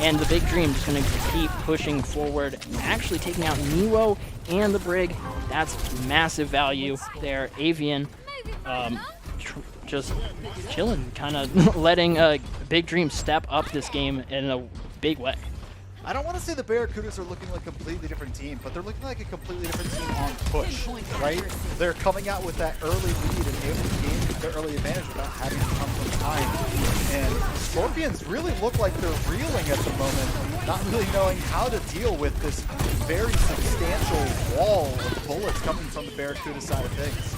And the Big Dream just going to keep pushing forward, actually taking out Newo and the Brig. That's massive value there. Avian just chilling, kind of letting Big Dream step up this game in a big way. I don't want to say the Barracudas are looking like a completely different team, but they're looking like a completely different team on push, right? They're coming out with that early lead and able to gain their early advantage without having to come from behind. And Scorpions really look like they're reeling at the moment, not really knowing how to deal with this very substantial wall of bullets coming from the Barracuda side of things.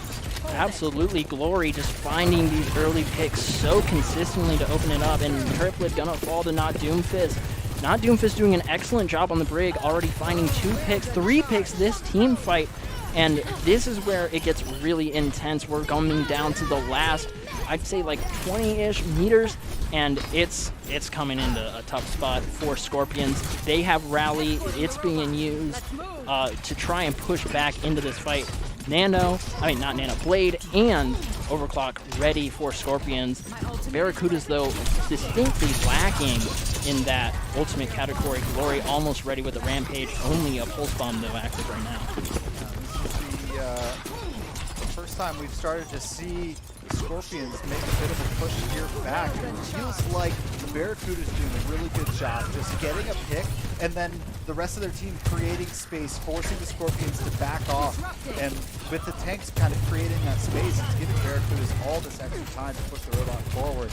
Absolutely, Glory just finding these early picks so consistently to open it up, and Triplet gonna fall to Not Doomfist. Not Doomfist doing an excellent job on the Brig, already finding 2 picks, 3 picks this team fight And this is where it gets really intense. We're coming down to the last, I'd say like 20-ish meters, and it's coming into a tough spot for Scorpions. They have Rally. It's being used to try and push back into this fight. Blade and Overclock ready for Scorpions. Barracudas, though, distinctly lacking in that ultimate category. Glory almost ready with a Rampage. Only a Pulse Bomb, though, active right now. This is the first time we've started to see the Scorpions make a bit of a push here back. It feels like the Barracudas doing a really good job just getting a pick, and then the rest of their team creating space, forcing the Scorpions to back off. And with the tanks kind of creating that space, it's giving Barracudas all this extra time to push the robot forward.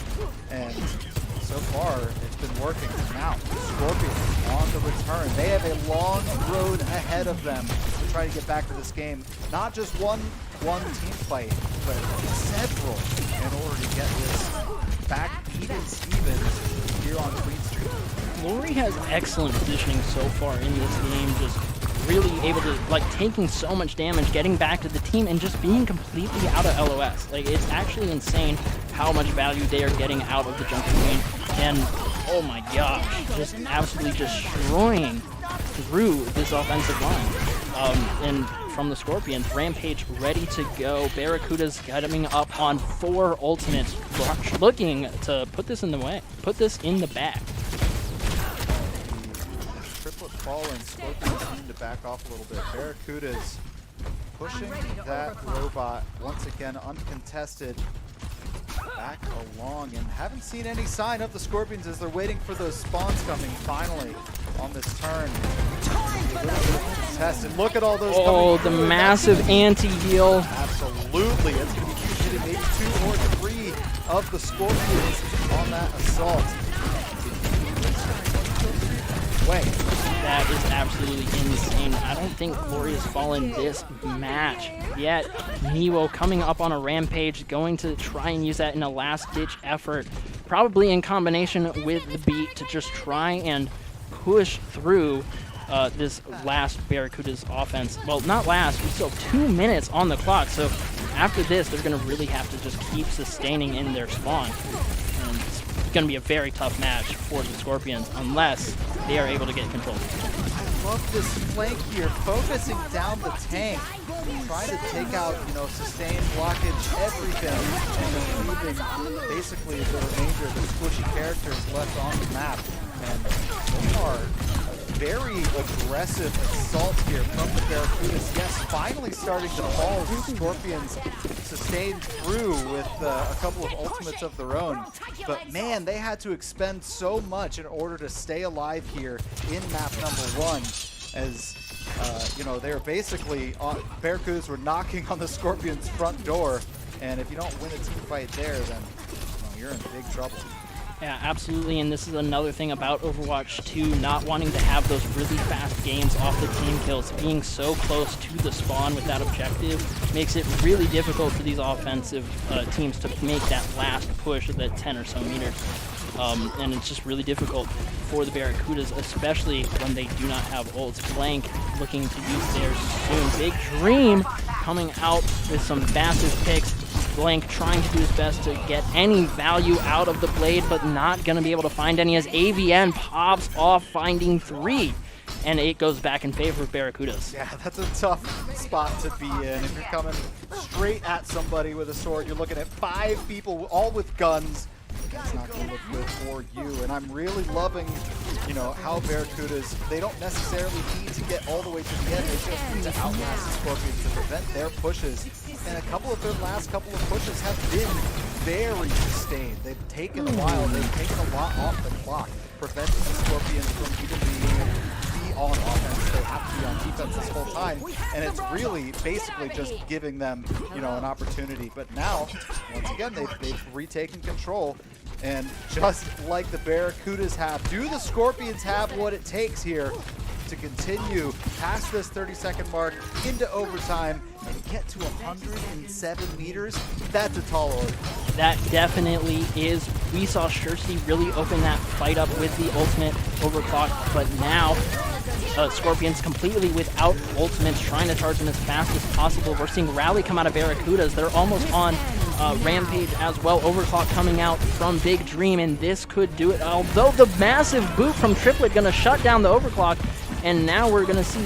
And so far, it's been working. Now, Scorpions on the return. They have a long road ahead of them to try to get back to this game. Not just one team fight, but several in order to get this back even here on Queen Street. Glory has excellent positioning so far in this game, just really able to, like, taking so much damage, getting back to the team, and just being completely out of LOS. Like, it's actually insane how much value they are getting out of the Jungle Queen. And, oh my gosh, just absolutely destroying through this offensive line. And from the Scorpions, Rampage ready to go. Barracuda's coming up on 4 ultimates, looking to put this in the way, put this in the bag. Triplet fall and Scorpions need to back off a little bit. Barracuda's pushing that robot once again uncontested back along, and haven't seen any sign of the Scorpions as they're waiting for those spawns coming finally on this turn. Contested. Look at all those coming through. The massive anti-heal. Absolutely. It's going to be huge, hitting maybe 2 or 3 of the Scorpions on that assault. That is absolutely insane. I don't think Glory has fallen this match yet. Niwo coming up on a Rampage, going to try and use that in a last-ditch effort, probably in combination with the beat to just try and push through this last Barracuda's offense. Well, not last, we still have 2 minutes on the clock, so after this, they're going to really have to just keep sustaining in their spawn. And it's going to be a very tough match for the Scorpions unless they are able to get control. I love this flank here, focusing down the tank, trying to take out, sustained blockage, everything, and then leaving basically the remainder of the squishy characters left on the map. And so far, very aggressive assault here from the Barracudas. Yes, finally starting to fall as the Scorpions sustained through with a couple of ultimates of their own. But man, they had to expend so much in order to stay alive here in map number 1, as they were basically Barracudas were knocking on the Scorpions' front door, and if you don't win a team fight there, then you're in big trouble. Yeah, absolutely, and this is another thing about Overwatch 2, not wanting to have those really fast games off the team kills. Being so close to the spawn with that objective makes it really difficult for these offensive teams to make that last push of that 10 or so meters. And it's just really difficult for the Barracudas, especially when they do not have ults. Blank looking to use theirs soon. Big Dream coming out with some massive picks. Blank trying to do his best to get any value out of the Blade, but not going to be able to find any as AVN pops off, finding 3. And it goes back in favor of Barracudas. Yeah, that's a tough spot to be in. If you're coming straight at somebody with a sword, you're looking at 5 people, all with guns. It's not going to look good for you. And I'm really loving, how Barracudas, they don't necessarily need to get all the way to the end. They just need to outlast the Scorpions to prevent their pushes. And a couple of their last couple of pushes have been very sustained. They've taken a while. They've taken a lot off the clock, preventing the Scorpions from even being able to be on offense. They have to be on defense this whole time. And it's really basically just giving them, an opportunity. But now, once again, they've retaken control. And just like the Barracudas have, do the Scorpions have what it takes here to continue past this 30-second mark into overtime and get to 107 meters? That's a tall order. That definitely is. We saw Shursty really open that fight up with the ultimate overclock, but now Scorpions completely without ultimates, trying to charge them as fast as possible. We're seeing Rally come out of Barracudas. They're almost on Rampage as well. Overclock coming out from Big Dream, and this could do it. Although the massive boot from Triplet going to shut down the Overclock, and now we're going to see,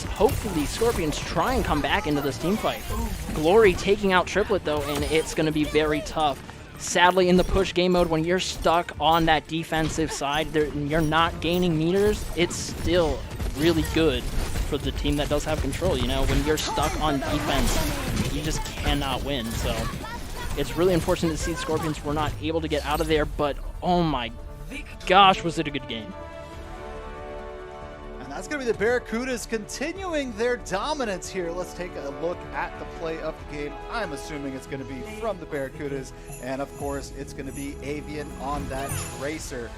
hopefully, Scorpions try and come back into this team fight. Glory taking out Triplet, though, and it's going to be very tough. Sadly, in the push game mode, when you're stuck on that defensive side, and you're not gaining meters, it's still really good for the team that does have control. You know, when you're stuck on defense, you just cannot win. So it's really unfortunate to see Scorpions were not able to get out of there, but oh my gosh, was it a good game. That's going to be the Barracudas continuing their dominance here. Let's take a look at the play of the game. I'm assuming it's going to be from the Barracudas, and of course, it's going to be Avian on that Tracer.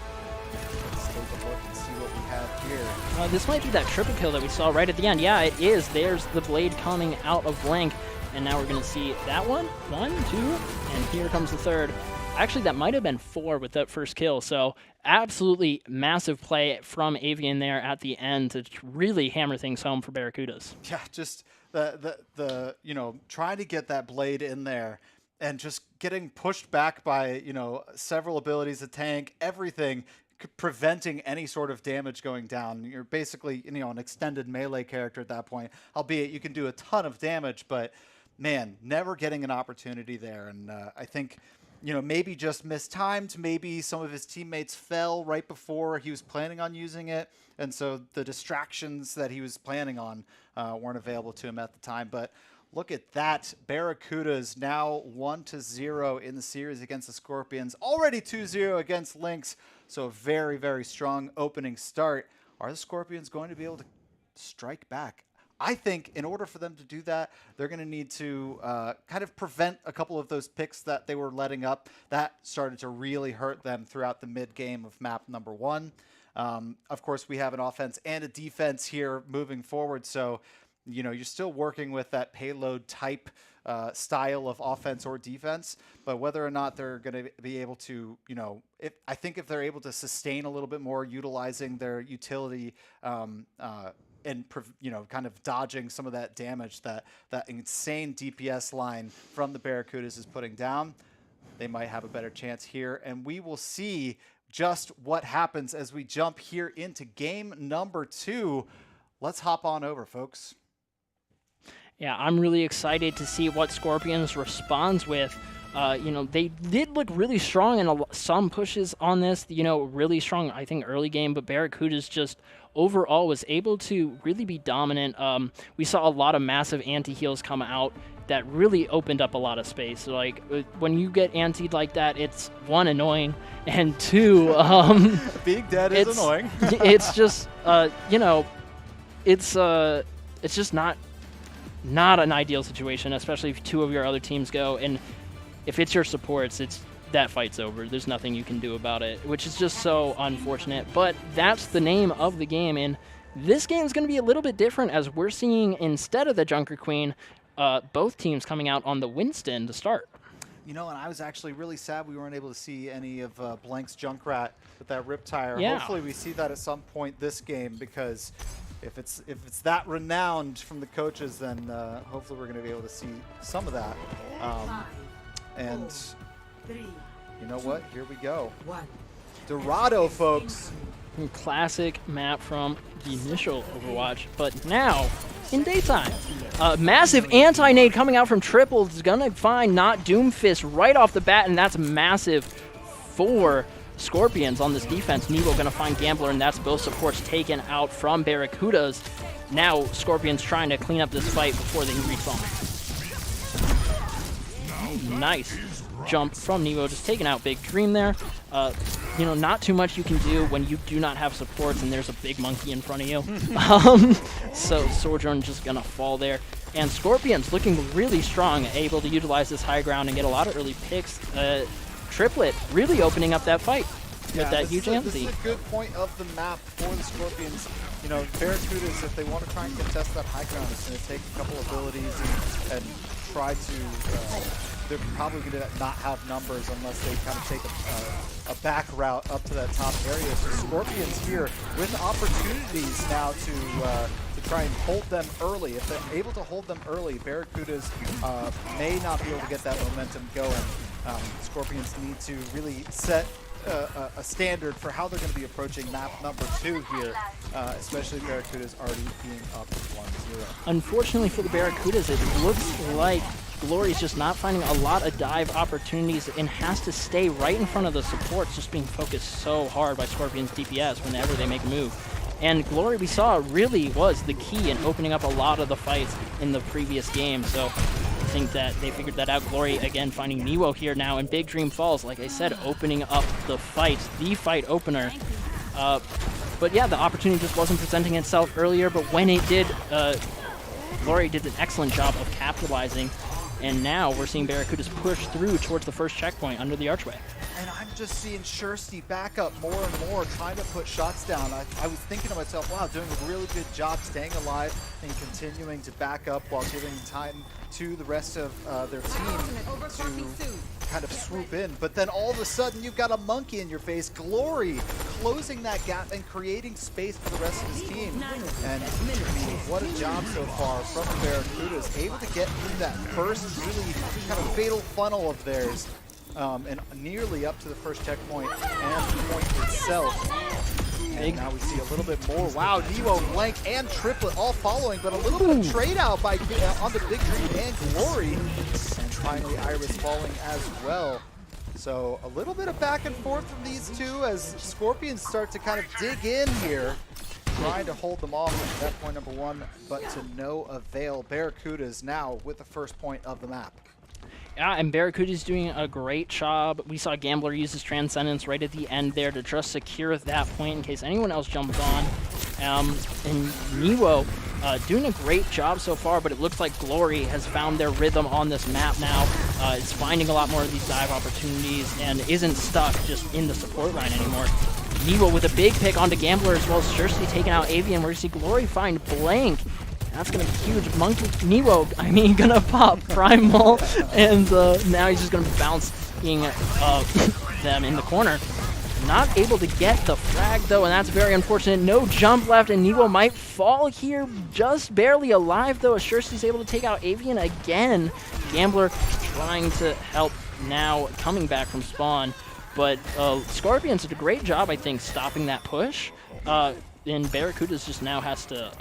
Let's take a look and see what we have here. This might be that triple kill that we saw right at the end. Yeah, it is. There's the blade coming out of Blink, and now we're going to see that one. 1, 2, and here comes the third. Actually, that might have been 4 with that first kill, so absolutely massive play from Avian there at the end to really hammer things home for Barracudas. Yeah, just the you know, trying to get that blade in there and just getting pushed back by, you know, several abilities, a tank, everything, preventing any sort of damage going down. You're basically, you know, an extended melee character at that point, albeit you can do a ton of damage, but man, never getting an opportunity there. And I think, you know, maybe just mistimed. Maybe some of his teammates fell right before he was planning on using it, and so the distractions that he was planning on weren't available to him at the time. But look at that. Barracudas now 1-0 in the series against the Scorpions. Already 2-0 against Lynx, so a very, very strong opening start. Are the Scorpions going to be able to strike back? I think in order for them to do that, they're going to need to kind of prevent a couple of those picks that they were letting up. That started to really hurt them throughout the mid-game of map number 1. Of course, we have an offense and a defense here moving forward. So, you know, you're still working with that payload type style of offense or defense. But whether or not they're going to be able to, you know, I think if they're able to sustain a little bit more utilizing their utility and, you know, kind of dodging some of that damage that insane DPS line from the Barracudas is putting down, they might have a better chance here. And we will see just what happens as we jump here into game number 2. Let's hop on over, folks. Yeah, I'm really excited to see what Scorpions responds with. You know, they did look really strong in some pushes on this, you know, really strong, I think, early game, but Barracudas just overall was able to really be dominant. We saw a lot of massive anti-heals come out that really opened up a lot of space. So, like, when you get antied like that, it's 1, annoying, and 2, being dead is annoying. It's just, you know, it's just not an ideal situation, especially if 2 of your other teams go, and if it's your supports, that fight's over. There's nothing you can do about it, which is just so unfortunate. But that's the name of the game, and this game is going to be a little bit different as we're seeing, instead of the Junker Queen, both teams coming out on the Winston to start. You know, and I was actually really sad we weren't able to see any of Blank's Junkrat with that rip tire. Yeah. Hopefully we see that at some point this game, because if it's that renowned from the coaches, then hopefully we're going to be able to see some of that. And you know what? Here we go. Dorado, folks. Classic map from the initial Overwatch, but now in daytime. Massive anti-nade coming out from Triple is going to find not Doomfist right off the bat, and that's massive for Scorpions on this defense. Nevo going to find Gambler, and that's both supports taken out from Barracudas. Now Scorpions trying to clean up this fight before they respawn. Nice jump from Nevo, just taking out Big Dream there. You know, not too much you can do when you do not have supports and there's a big monkey in front of you. So Sojourn just gonna fall there. And Scorpions looking really strong, able to utilize this high ground and get a lot of early picks. Triplet really opening up that fight with that huge empty. This is a good point of the map for the Scorpions. You know, Barracudas, if they want to try and contest that high ground, it's going to take a couple abilities and try to they're probably going to not have numbers unless they kind of take a back route up to that top area. So Scorpions here with opportunities now to try and hold them early. If they're able to hold them early, Barracudas may not be able to get that momentum going. Scorpions need to really set a standard for how they're going to be approaching map number 2 here, especially Barracudas already being up 1-0. Unfortunately for the Barracudas, it looks like Glory's just not finding a lot of dive opportunities and has to stay right in front of the supports, just being focused so hard by Scorpion's DPS whenever they make a move. And Glory, we saw, really was the key in opening up a lot of the fights in the previous game. So I think that they figured that out. Glory, again, finding Niwo here now in Big Dream Falls. Like I said, opening up the fight opener. But yeah, the opportunity just wasn't presenting itself earlier. But when it did, Glory did an excellent job of capitalizing. And now we're seeing Barracudas push through towards the first checkpoint under the archway. And I'm just seeing Shursty back up more and more, trying to put shots down. I was thinking to myself, wow, doing a really good job staying alive and continuing to back up while giving time to the rest of their team to kind of swoop in. But then all of a sudden, you've got a monkey in your face. Glory closing that gap and creating space for the rest of his team. And I mean, what a job so far from the Barracudas, able to get through that first really kind of fatal funnel of theirs. And nearly up to the first checkpoint and the point itself. And now we see a little bit more. Wow, Niwo, Blank, and Triplet all following, but a little bit of trade out by on the Big Dream and Glory. And finally Iris falling as well. So a little bit of back and forth from these two as Scorpions start to kind of dig in here, trying to hold them off at that point number 1, but to no avail. Barracudas now with the first point of the map. Yeah, and Barracuda's doing a great job. We saw Gambler use his Transcendence right at the end there to just secure that point in case anyone else jumps on. And Niwo doing a great job so far, but it looks like Glory has found their rhythm on this map now. Is finding a lot more of these dive opportunities and isn't stuck just in the support line anymore. Niwo with a big pick onto Gambler as well as Shursty taking out Avian. We're going to see Glory find Blank. That's going to be huge. Monkey Niwo, I mean, going to pop Primal, and now he's just going to be bouncing them in the corner. Not able to get the frag, though, and that's very unfortunate. No jump left, and Niwo might fall here, just barely alive, though, as Shursty's able to take out Avian again. Gambler trying to help now, coming back from spawn. But Scorpions did a great job, I think, stopping that push. And Barracudas just now has to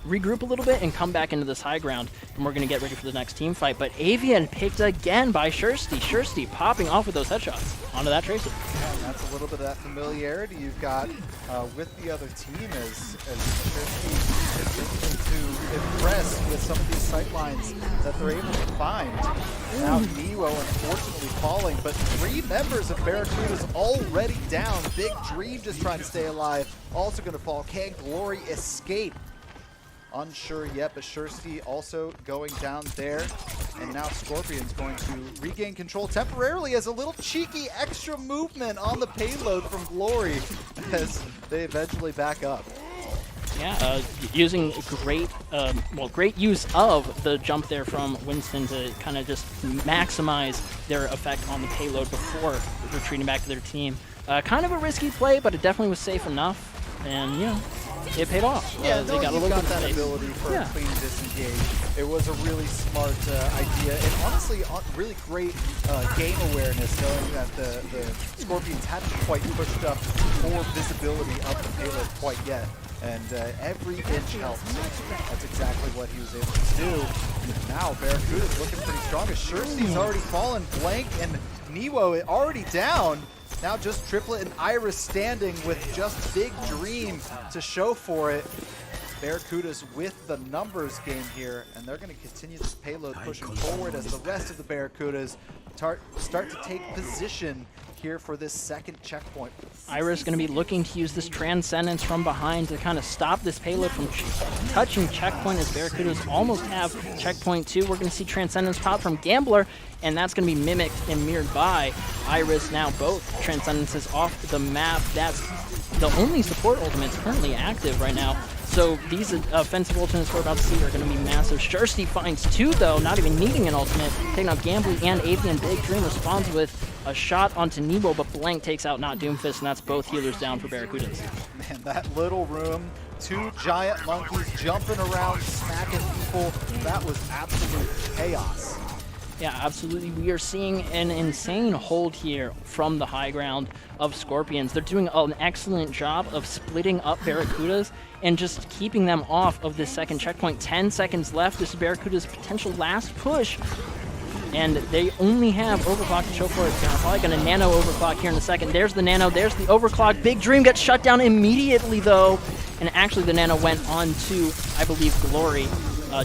regroup a little bit and come back into this high ground, and we're going to get ready for the next team fight. But Avian picked again by Shursty. Shursty popping off with those headshots onto that Tracer. Yeah, and that's a little bit of that familiarity you've got with the other team as Shursty continuing to impress with some of these sight lines that they're able to find. Now Niwo unfortunately falling, but 3 members of Barracuda's already down. Big Dream just trying to stay alive, also going to fall. Can Glory escape? Unsure yet, but Shursty also going down there. And now Scorpion's going to regain control temporarily as a little cheeky extra movement on the payload from Glory as they eventually back up. Yeah, using great use of the jump there from Winston to kind of just maximize their effect on the payload before retreating back to their team. Kind of a risky play, but it definitely was safe enough. And, you know, it paid off. Yeah, they got a little got bit that safe. ability for a clean disengage. It was a really smart idea, and honestly, really great game awareness, knowing that the Scorpions hadn't quite pushed up more visibility of the payload quite yet. And every inch helps. That's exactly what he was able to do. Now Barracuda's looking pretty strong. Shursty's already fallen. Blank and Niwo already down. Now just Triplet and Iris standing with just Big Dream to show for it. Barracudas with the numbers game here, and they're going to continue this payload pushing forward as the rest of the Barracudas start to take position here for this second checkpoint. Iris going to be looking to use this Transcendence from behind to kind of stop this payload from touching checkpoint, as Barracudas almost have checkpoint 2. We're going to see Transcendence pop from Gambler, and that's going to be mimicked and mirrored by Iris. Now both Transcendences off the map. That's the only support ultimates currently active right now. So these offensive ultimates we're about to see are going to be massive. Shursty finds 2, though, not even needing an ultimate. Taking out Gambly and Avian. Big Dream responds with a shot onto Nebo, but Blank takes out not Doomfist, and that's both healers down for Barracudas. Man, that little room, 2 giant monkeys jumping around, smacking people, that was absolute chaos. Yeah, absolutely. We are seeing an insane hold here from the high ground of Scorpions. They're doing an excellent job of splitting up Barracudas and just keeping them off of this second checkpoint. 10 seconds left. This is Barracuda's potential last push. And they only have overclock to show for it. They're probably going to nano overclock here in a second. There's the nano. There's the overclock. Big Dream gets shut down immediately, though. And actually, the nano went on to, I believe, Glory.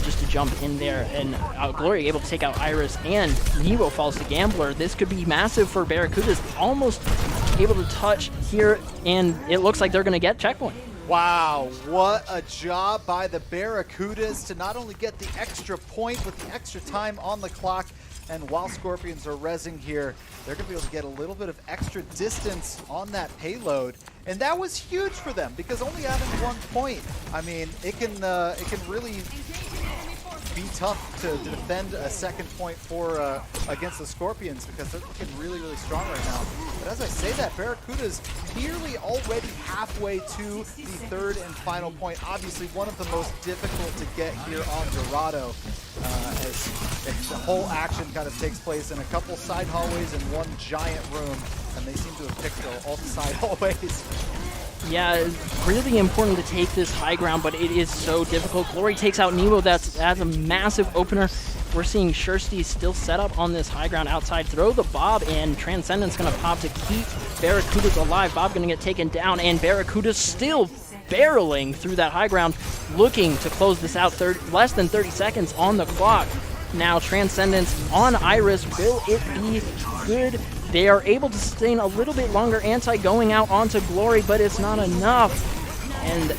Just to jump in there, and Glory able to take out Iris, and Nebo falls to Gambler. This could be massive for Barracudas, almost able to touch here, and it looks like they're going to get checkpoint. Wow, what a job by the Barracudas to not only get the extra point with the extra time on the clock, and while Scorpions are rezzing here, they're going to be able to get a little bit of extra distance on that payload. And that was huge for them, because only having 1 point, I mean, it can really be tough to defend a second point for against the Scorpions, because they're looking really, really strong right now. But as I say that, Barracuda's nearly already halfway to the 3rd and final point. Obviously, one of the most difficult to get here on Dorado, as the whole action kind of takes place in a couple side hallways and 1 giant room, and they seem to have picked all the side hallways. Yeah, it's really important to take this high ground, but it is so difficult. Glory takes out Nebo. That's a massive opener. We're seeing Shursty still set up on this high ground outside. Throw the Bob, and Transcendence going to pop to keep Barracudas alive. Bob going to get taken down, and Barracudas still barreling through that high ground, looking to close this out. Less than 30 seconds on the clock. Now Transcendence on Iris. Will it be good? They are able to sustain a little bit longer. Anti going out onto Glory, but it's not enough. And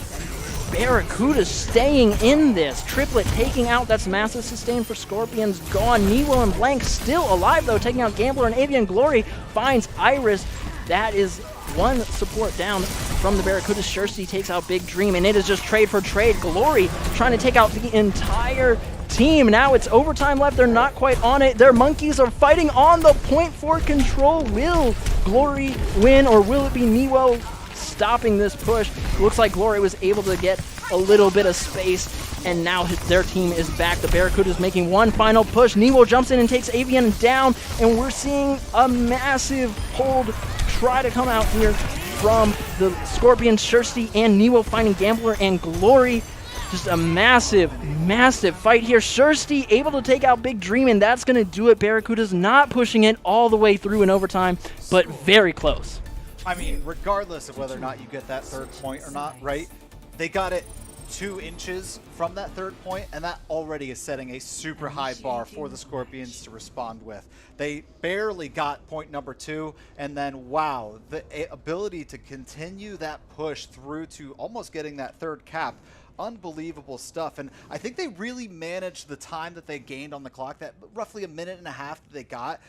Barracuda staying in this. Triplet taking out. That's massive sustain for Scorpions. Gone. Nebo and Blank still alive, though, taking out Gambler, and Avian. Glory finds Iris. That is 1 support down from the Barracuda. Shursty takes out Big Dream, and it is just trade for trade. Glory trying to take out the entire team. Now it's overtime left. They're not quite on it. Their monkeys are fighting on the point for control. Will Glory win, or will it be Nebo stopping this push? Looks like Glory was able to get a little bit of space, and now their team is back. The Barracudas making 1 final push. Nebo jumps in and takes Avian down, and we're seeing a massive hold try to come out here from the Scorpions. Shursty and Nebo finding Gambler and Glory. Just a massive, massive fight here. Shursty able to take out Big Dream, and that's going to do it. Barracuda's not pushing it all the way through in overtime, but very close. I mean, regardless of whether or not you get that 3rd point or not, right? They got it 2 inches from that 3rd point, and that already is setting a super high bar for the Scorpions to respond with. They barely got point number 2, and then, wow, the ability to continue that push through to almost getting that 3rd cap. Unbelievable stuff, and I think they really managed the time that they gained on the clock, that roughly a minute and a half that they got,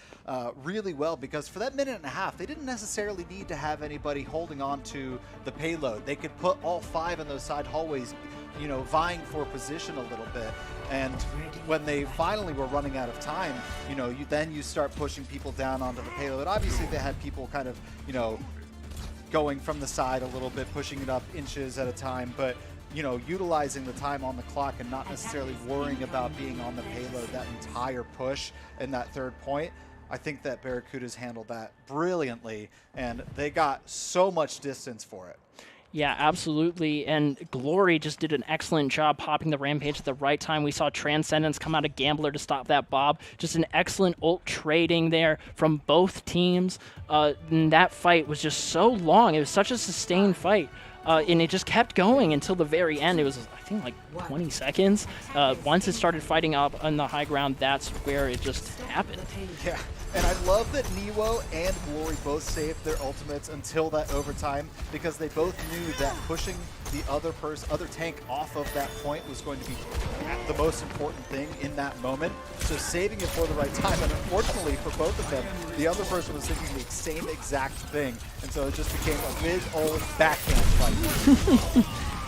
really well, because for that minute and a half, they didn't necessarily need to have anybody holding on to the payload. They could put all 5 in those side hallways, you know, vying for position a little bit. And when they finally were running out of time, you know, you start pushing people down onto the payload. Obviously, they had people kind of, you know, going from the side a little bit, pushing it up inches at a time, but you know, utilizing the time on the clock and not necessarily worrying about being on the payload that entire push in that 3rd point. I think that Barracudas handled that brilliantly, and they got so much distance for it. Yeah, absolutely. And Glory just did an excellent job popping the Rampage at the right time. We saw Transcendence come out of Gambler to stop that Bob. Just an excellent ult trading there from both teams. And that fight was just so long. It was such a sustained fight. And it just kept going until the very end. It was, I think, like 20 seconds. Once it started fighting up on the high ground, that's where it just happened. Yeah, and I love that Nebo and Glory both saved their ultimates until that overtime, because they both knew that pushing the other tank off of that point was going to be the most important thing in that moment. So saving it for the right time, and unfortunately for both of them, the other person was thinking the same exact thing, and so it just became a big old backhand fight.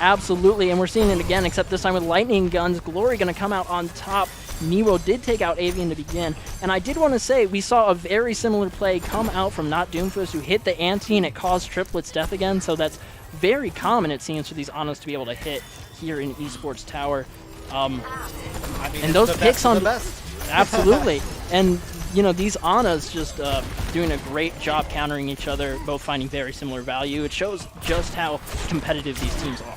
Absolutely, and we're seeing it again, except this time with lightning guns. Glory going to come out on top. Nero did take out Avian to begin, and I did want to say we saw a very similar play come out from Not Doomfist, who hit the ante and it caused Triplet's death again, so that's very common, it seems, for these Anas to be able to hit here in Esports Tower. I mean, and those picks on... best. Absolutely, and you know, these Anas just doing a great job countering each other, both finding very similar value. It shows just how competitive these teams are.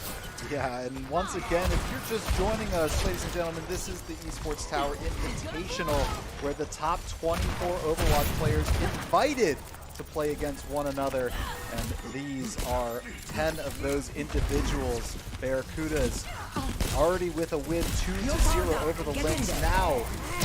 Yeah, and once again, if you're just joining us, ladies and gentlemen, this is the Esports Tower Invitational, where the top 24 Overwatch players invited to play against one another, and these are 10 of those individuals. Barracudas already with a win 2-0 over the Lynx, now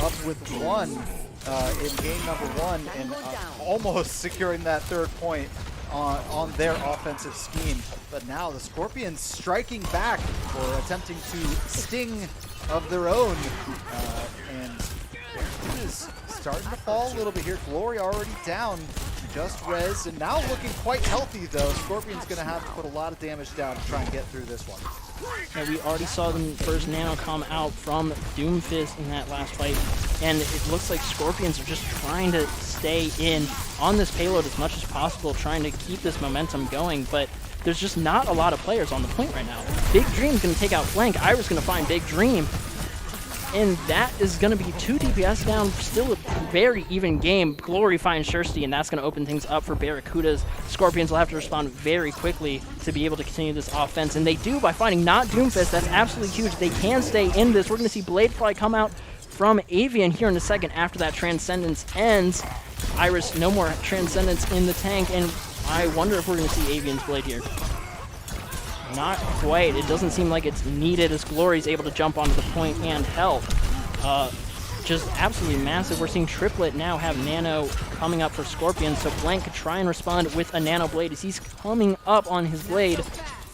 up with 1 in game number 1, and almost securing that 3rd point on their offensive scheme. But now the Scorpions striking back, or attempting to sting of their own, and Barracuda's starting to fall a little bit here. Glory already down, just res, and now looking quite healthy though. Scorpion's going to have to put a lot of damage down to try and get through this one. Yeah, we already saw the first nano come out from Doomfist in that last fight, and it looks like Scorpions are just trying to stay in on this payload as much as possible, trying to keep this momentum going, but there's just not a lot of players on the point right now. Big Dream's going to take out Flank, Iris going to find Big Dream, and that is going to be 2 DPS down, still a very even game. Glory finds Shirsty, and that's going to open things up for Barracudas. Scorpions will have to respond very quickly to be able to continue this offense, and they do by finding Not Doomfist. That's absolutely huge. They can stay in this. We're going to see Bladefly come out from Avian here in a second after that Transcendence ends. Iris, no more Transcendence in the tank, and I wonder if we're going to see Avian's Blade here. Not quite. It doesn't seem like it's needed as Glory's able to jump onto the point and help. Just absolutely massive. We're seeing Triplet now have Nano coming up for Scorpion, so Blank could try and respond with a Nano Blade as he's coming up on his Blade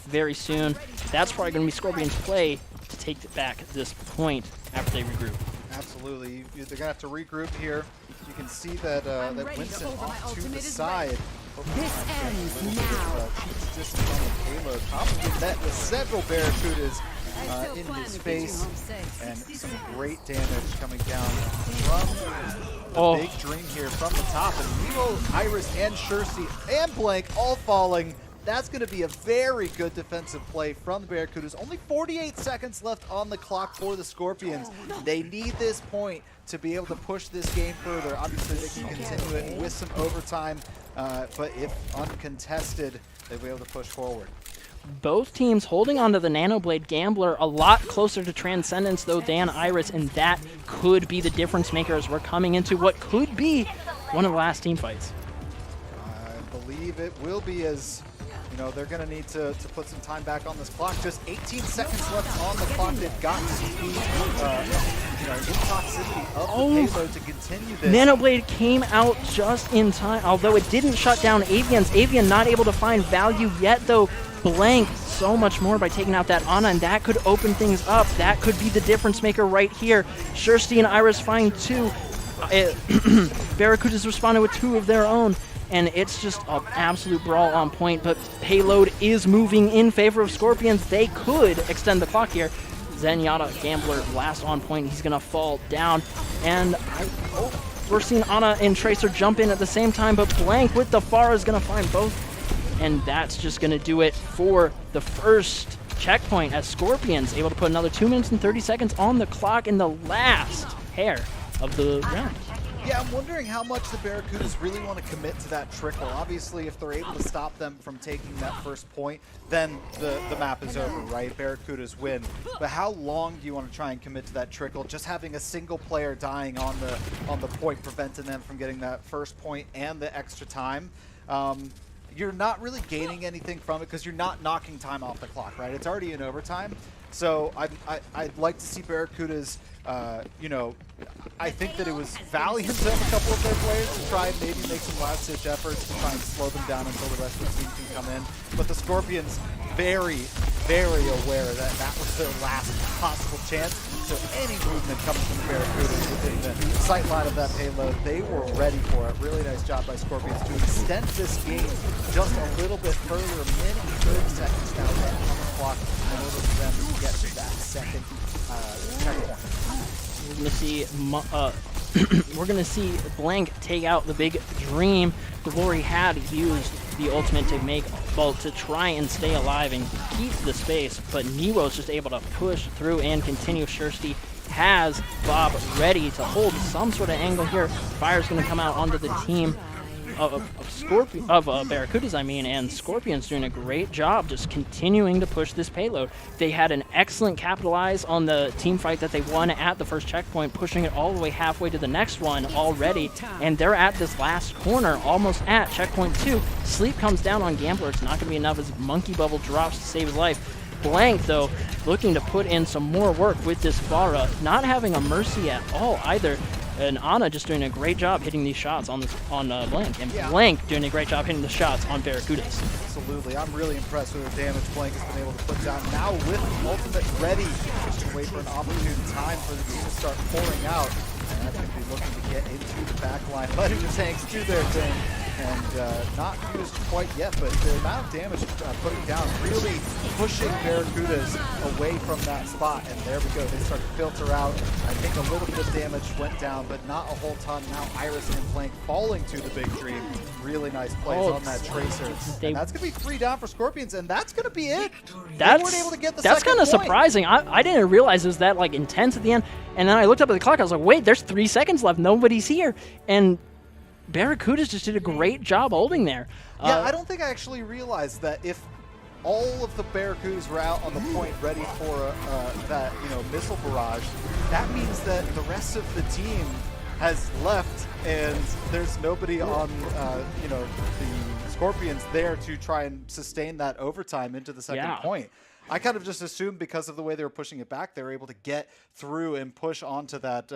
very soon. That's probably going to be Scorpion's play to take back this point after they regroup. Absolutely. They're going to have to regroup here. You can see that, that Winston off to the side. This ends now. Cheats distance on the payload. Probably met with several Barracudas in his face, and some great damage coming down from the Big Dream here from the top. And Nero, Iris, and Shirsty, and Blank all falling. That's going to be a very good defensive play from the Barracudas. Only 48 seconds left on the clock for the Scorpions. They need this point to be able to push this game further. Obviously, they can continue it with some overtime, but if uncontested, they'll be able to push forward. Both teams holding onto the Nanoblade Gambler a lot closer to Transcendence, though, than Iris, and that could be the difference maker as we're coming into what could be one of the last team fights. I believe it will be, as you know, they're going to need to put some time back on this clock. Just 18 seconds left on the clock. They've got to be, in toxicity of the payload to continue this. Nanoblade came out just in time, although it didn't shut down Avian's. Avian not able to find value yet, though. Blank so much more by taking out that Ana, and that could open things up. That could be the difference maker right here. Shirsty and Iris find 2. Barracuda's responded with 2 of their own, and it's just an absolute brawl on point, but payload is moving in favor of Scorpions. They could extend the clock here. Zenyatta Gambler last on point. He's going to fall down, and we're seeing Ana and Tracer jump in at the same time, but Blank with the Pharah is going to find both. And that's just going to do it for the first checkpoint, as Scorpions able to put another 2 minutes and 30 seconds on the clock in the last hair of the round. Yeah, I'm wondering how much the Barracudas really want to commit to that trickle. Obviously, if they're able to stop them from taking that first point, then the map is over, right? Barracudas win. But how long do you want to try and commit to that trickle? Just having a single player dying on the point, preventing them from getting that first point and the extra time. You're not really gaining anything from it because you're not knocking time off the clock, right? It's already in overtime. So I'd like to see Barracudas, I think that it was valiant of a couple of their players to try and maybe make some last-ditch efforts to try and slow them down until the rest of the team can come in. But the Scorpions, very, very aware that that was their last possible chance. So any movement coming from the Barracudas within the sight line of that payload, they were ready for it. Really nice job by Scorpions to extend this game just a little bit further. A minute and 30 seconds now left on the clock. in order for them to get to that second checkpoint. We're gonna see Blank take out the big Dream. Glory had used the ultimate to to try and stay alive and keep the space, but Newo's just able to push through and continue. Shursty has Bob ready to hold some sort of angle here. Fire's gonna come out onto the team of Barracudas, and Scorpion's doing a great job just continuing to push this payload. They had an excellent capitalize on the team fight that they won at the first checkpoint, pushing it all the way halfway to the next one already, and they're at this last corner, almost at checkpoint 2. Sleep comes down on Gambler. It's not going to be enough as Monkey Bubble drops to save his life. Blank, though, looking to put in some more work with this Vara, not having a mercy at all either. And Ana just doing a great job hitting these shots on Blank, and Blank doing a great job hitting the shots on Barracudas. Absolutely, I'm really impressed with the damage Blank has been able to put down. Now with ultimate ready, just wait for an opportune time for the team to start pouring out. And that's going to be looking to get into the back line, letting the tanks do their thing. And not used quite yet, but the amount of damage putting down, really pushing Barracudas away from that spot. And there we go, they start to filter out. I think a little bit of damage went down, but not a whole ton. Now Iris and Blank falling to the big Dream. Really nice plays on that Tracer. And that's going to be 3 down for Scorpions, and that's going to be it. They weren't able to get the that's second kind of point. surprising. I didn't realize it was that like intense at the end. And then I looked up at the clock. I was like, wait, there's 3 seconds left. Nobody's here. And Barracudas just did a great job holding there. Yeah, I don't think I actually realized that if all of the Barracudas were out on the point ready for that missile barrage, that means that the rest of the team has left and there's nobody on the Scorpions there to try and sustain that overtime into the second point. I kind of just assumed because of the way they were pushing it back, they were able to get through and push onto that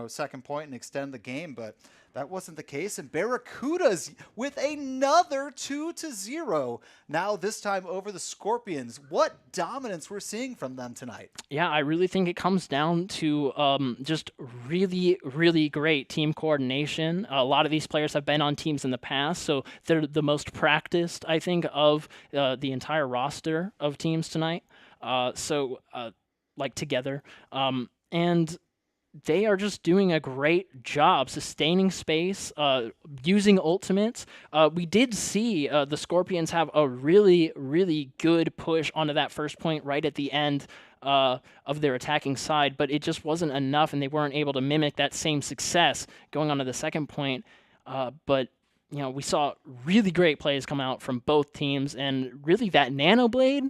second point and extend the game, but that wasn't the case. And Barracudas with another 2-0. Now this time over the Scorpions. What dominance we're seeing from them tonight. Yeah, I really think it comes down to just really, really great team coordination. A lot of these players have been on teams in the past, so they're the most practiced, I think, of the entire roster of teams tonight. Together. And they are just doing a great job sustaining space, using ultimates. We did see the Scorpions have a really, really good push onto that first point right at the end of their attacking side, but it just wasn't enough, and they weren't able to mimic that same success going on to the second point. But we saw really great plays come out from both teams, and really that Nano Blade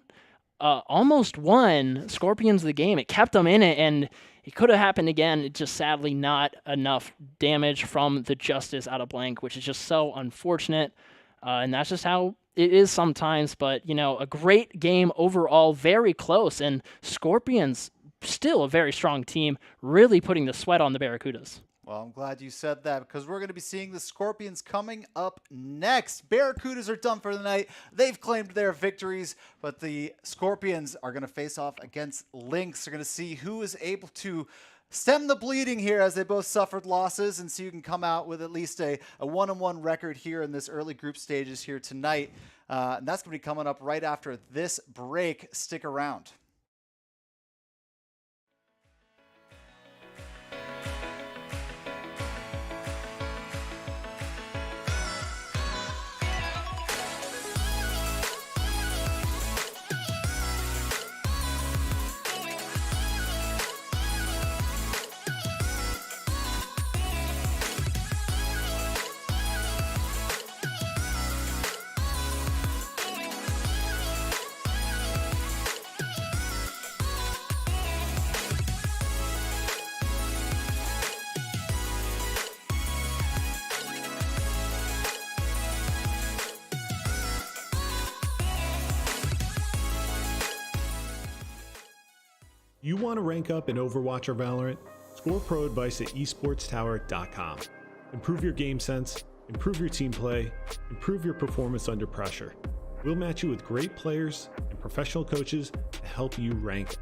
almost won Scorpions the game. It kept them in it, and it could have happened again. It's just sadly not enough damage from the Justice out of Blank, which is just so unfortunate. And that's just how it is sometimes. But, a great game overall, very close. And Scorpions, still a very strong team, really putting the sweat on the Barracudas. Well, I'm glad you said that because we're going to be seeing the Scorpions coming up next. Barracudas are done for the night. They've claimed their victories, but the Scorpions are going to face off against Lynx. They're going to see who is able to stem the bleeding here as they both suffered losses and see who can come out with at least a 1-1 record here in this early group stages here tonight. And that's going to be coming up right after this break. Stick around. You want to rank up in Overwatch or Valorant? Score pro advice at esportstower.com. Improve your game sense, improve your team play, improve your performance under pressure. We'll match you with great players and professional coaches to help you rank.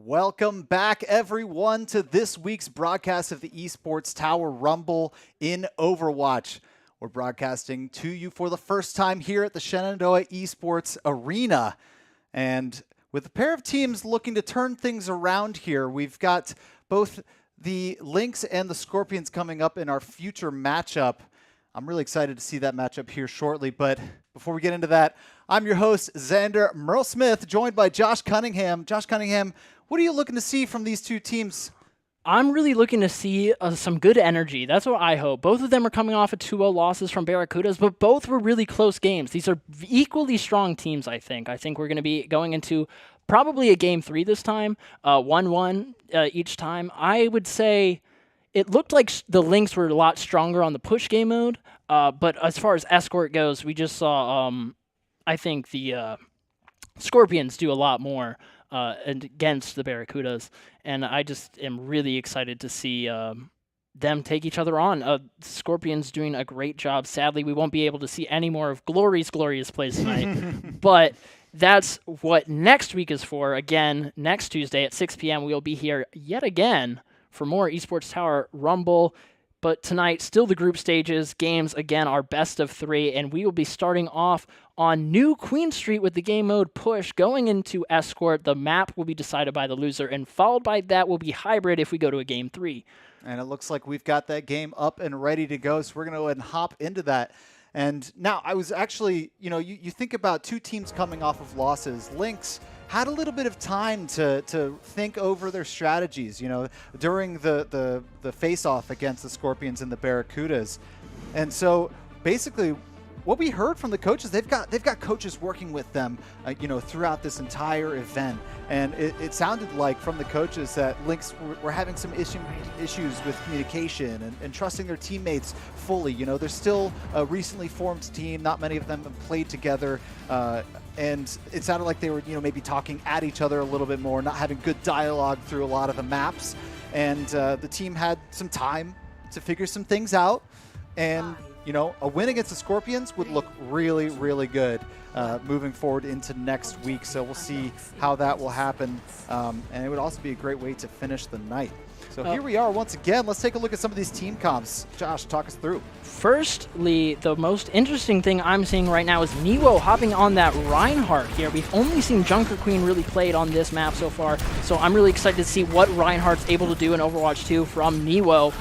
Welcome back, everyone, to this week's broadcast of the Esports Tower Rumble in Overwatch. We're broadcasting to you for the first time here at the Shenandoah Esports Arena. And with a pair of teams looking to turn things around here, we've got both the Lynx and the Scorpions coming up in our future matchup. I'm really excited to see that matchup here shortly, but before we get into that, I'm your host, Xander Merle Smith, joined by Josh Cunningham. Josh Cunningham, what are you looking to see from these two teams? I'm really looking to see some good energy. That's what I hope. Both of them are coming off of 2-0 losses from Barracudas, but both were really close games. These are equally strong teams, I think. I think we're going to be going into probably a Game 3 this time, 1-1 each time. I would say it looked like the Lynx were a lot stronger on the push game mode, but as far as escort goes, we just saw, I think, the Scorpions do a lot more against the Barracudas, and I just am really excited to see them take each other on. Scorpions doing a great job. Sadly, we won't be able to see any more of Glory's glorious plays tonight, but that's what next week is for. Again, next Tuesday at 6 p.m., we'll be here yet again for more Esports Tower Rumble. But tonight, still the group stages. Games, again, are best of 3, and we will be starting off on New Queen Street with the game mode push. Going into Escort, the map will be decided by the loser, and followed by that will be Hybrid if we go to a Game 3. And it looks like we've got that game up and ready to go, so we're going to go ahead and hop into that. And now, I was actually, you think about two teams coming off of losses. Lynx had a little bit of time to think over their strategies, during the face-off against the Scorpions and the Barracudas. And so basically what we heard from the coaches, they've got coaches working with them, throughout this entire event. And it sounded like from the coaches that Lynx were having some issues with communication and trusting their teammates fully. They're still a recently formed team. Not many of them have played together. And it sounded like they were, maybe talking at each other a little bit more, not having good dialogue through a lot of the maps. And the team had some time to figure some things out. And a win against the Scorpions would look really, really good moving forward into next week. So we'll see how that will happen. And it would also be a great way to finish the night. So here we are once again. Let's take a look at some of these team comps. Josh, talk us through. Firstly, the most interesting thing I'm seeing right now is Newo hopping on that Reinhardt here. We've only seen Junker Queen really played on this map so far, so I'm really excited to see what Reinhardt's able to do in Overwatch 2 from Newo.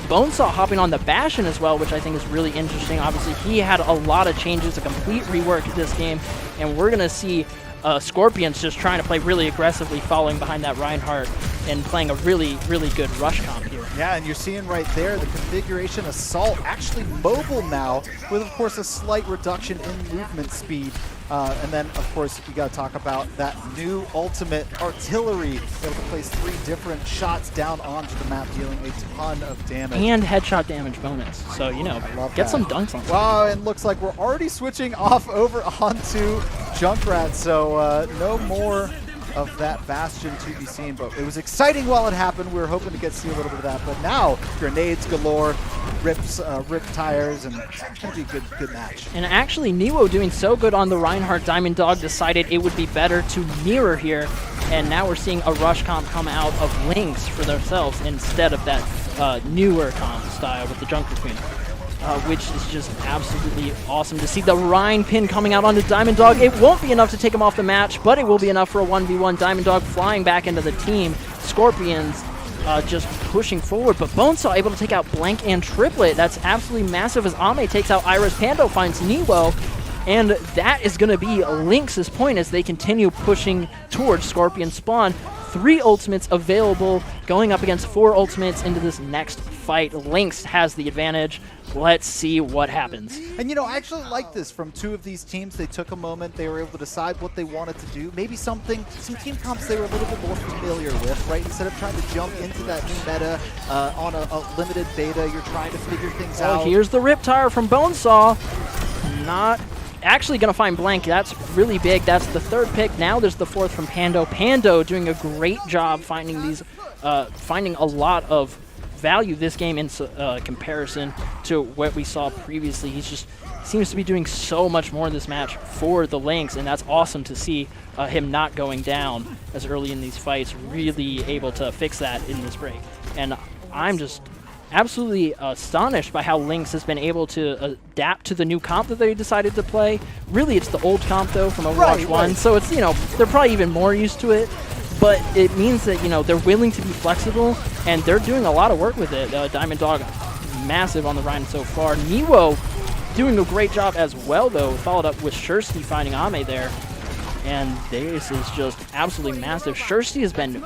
Bonesaw hopping on the Bastion as well, which I think is really interesting. Obviously, he had a lot of changes, a complete rework this game, and we're going to see Scorpions just trying to play really aggressively, following behind that Reinhardt and playing a really, really good rush comp here. Yeah, and you're seeing right there the configuration Assault actually mobile now with, of course, a slight reduction in movement speed. And then, of course, we got to talk about that new ultimate artillery, able to place 3 different shots down onto the map, dealing a ton of damage. And headshot damage bonus. So, get some dunks on. Wow, and looks like we're already switching off over onto Junkrat, so no more of that Bastion to be seen, but it was exciting while it happened. We were hoping to get to see a little bit of that, but now grenades galore, ripped tires, and it's going to be a good match. And actually, Newo doing so good on the Reinhardt, Diamond Dog decided it would be better to mirror here, and now we're seeing a rush comp come out of Lynx for themselves instead of that newer comp style with the Junker Queen. Which is just absolutely awesome to see the Rhine pin coming out onto Diamond Dog. It won't be enough to take him off the match, but it will be enough for a 1v1. Diamond Dog flying back into the team. Scorpions just pushing forward, but Bonesaw able to take out Blank and Triplet. That's absolutely massive as Ame takes out Iris. Pando finds Newo, and that is going to be Lynx's point as they continue pushing towards Scorpion spawn. 3 ultimates available, going up against 4 ultimates into this next fight. Lynx has the advantage. Let's see what happens. And I actually like this from 2 of these teams. They took a moment. They were able to decide what they wanted to do. Maybe some team comps they were a little bit more familiar with, right? Instead of trying to jump into that new meta on a limited beta, you're trying to figure things out. Here's the Rip Tire from Bonesaw. Not actually going to find Blank. That's really big. That's the 3rd pick. Now there's the 4th from Pando. Pando doing a great job finding these, finding a lot of value this game in comparison to what we saw previously. He's just seems to be doing so much more in this match for the Lynx, and that's awesome to see. him not going down as early in these fights, really able to fix that in this break. And I'm just absolutely astonished by how Lynx has been able to adapt to the new comp that they decided to play. Really, it's the old comp, though, from Overwatch 1, so it's, they're probably even more used to it. But it means that, they're willing to be flexible, and they're doing a lot of work with it. Diamond Dog, massive on the Rhine so far. Newo doing a great job as well, though, followed up with Shursty finding Ame there. And this is just absolutely massive. Shursty has been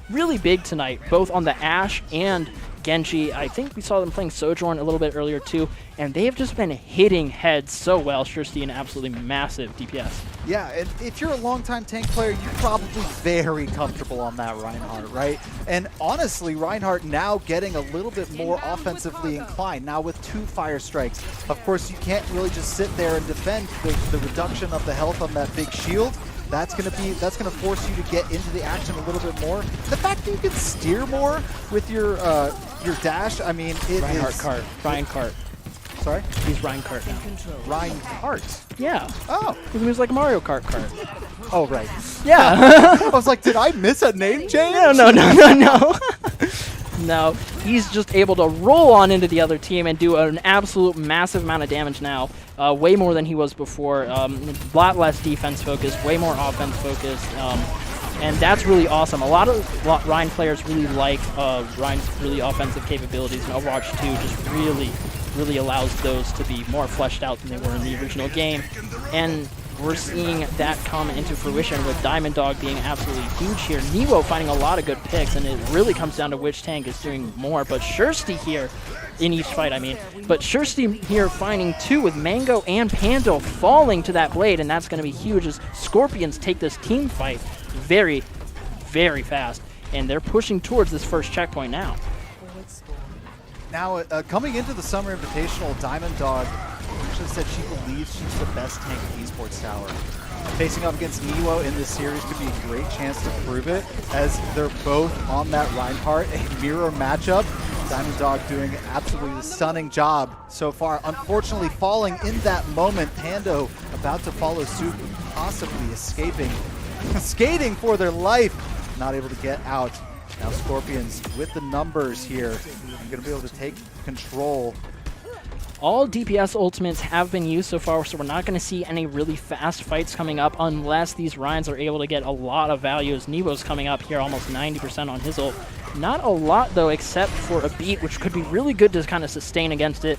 really big tonight, both on the Ashe and Genji. I think we saw them playing Sojourn a little bit earlier too, and they have just been hitting heads so well. Shursty, an absolutely massive DPS. Yeah, and if you're a longtime tank player, you're probably very comfortable on that Reinhardt, right? And honestly, Reinhardt now getting a little bit more offensively inclined, now with 2 fire strikes. Of course, you can't really just sit there and defend the reduction of the health on that big shield. That's gonna force you to get into the action a little bit more. The fact that you can steer more with your dash, I mean, it Reinhardt is... Cart. Ryan Cart. Sorry? He's Ryan Cart now. Ryan Cart? Yeah. Oh. He moves like Mario Kart Cart. Oh, right. Yeah. I was like, did I miss a name change? No. No, he's just able to roll on into the other team and do an absolute massive amount of damage now. Way more than he was before. A lot less defense focused, way more offense focused. And that's really awesome. A lot of Rhine players really like Rhine's really offensive capabilities, and Overwatch 2 just really allows those to be more fleshed out than they were in the original game. And we're seeing that come into fruition with Diamond Dog being absolutely huge here. Newo finding a lot of good picks, and it really comes down to which tank is doing more. But Shursty here, in each fight, I mean. But Shursty here finding 2 with Mango and Pando falling to that blade, and that's going to be huge as Scorpions take this team fight very, very fast. And they're pushing towards this first checkpoint now. Now, coming into the Summer Invitational, Diamond Dog actually said she believes she's the best tank in Esports Tower. Facing up against Newo in this series could be a great chance to prove it, as they're both on that Reinhardt, a mirror matchup. Diamond Dog doing an absolutely stunning job so far. Unfortunately, falling in that moment, Pando about to follow suit, possibly escaping, skating for their life, not able to get out. Now Scorpions with the numbers here, going to be able to take control. All DPS ultimates have been used so far, so we're not going to see any really fast fights coming up unless these Rhines are able to get a lot of value, as Newo's coming up here almost 90% on his ult. Not a lot, though, except for a beat, which could be really good to kind of sustain against it.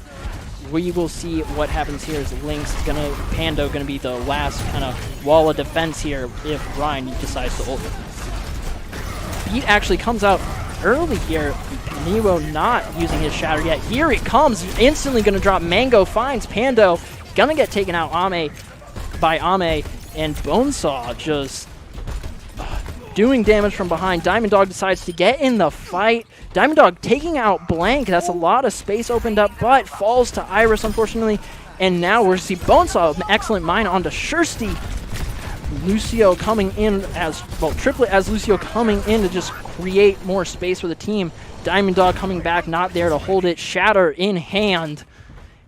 We will see what happens here as Lynx Pando going to be the last kind of wall of defense here if Rhine decides to ult. Beat actually comes out early here. Newo not using his shatter yet. Here it comes. Instantly going to drop. Mango finds Pando. Going to get taken out by Ame. And Bonesaw just doing damage from behind. Diamond Dog decides to get in the fight. Diamond Dog taking out Blank. That's a lot of space opened up, but falls to Iris, unfortunately. And now we're see Bonesaw, an excellent mine onto Shursty. Lucio coming in as, well, Triplet as Lucio coming in to just create more space for the team. Diamond Dog coming back, not there to hold it. Shatter in hand.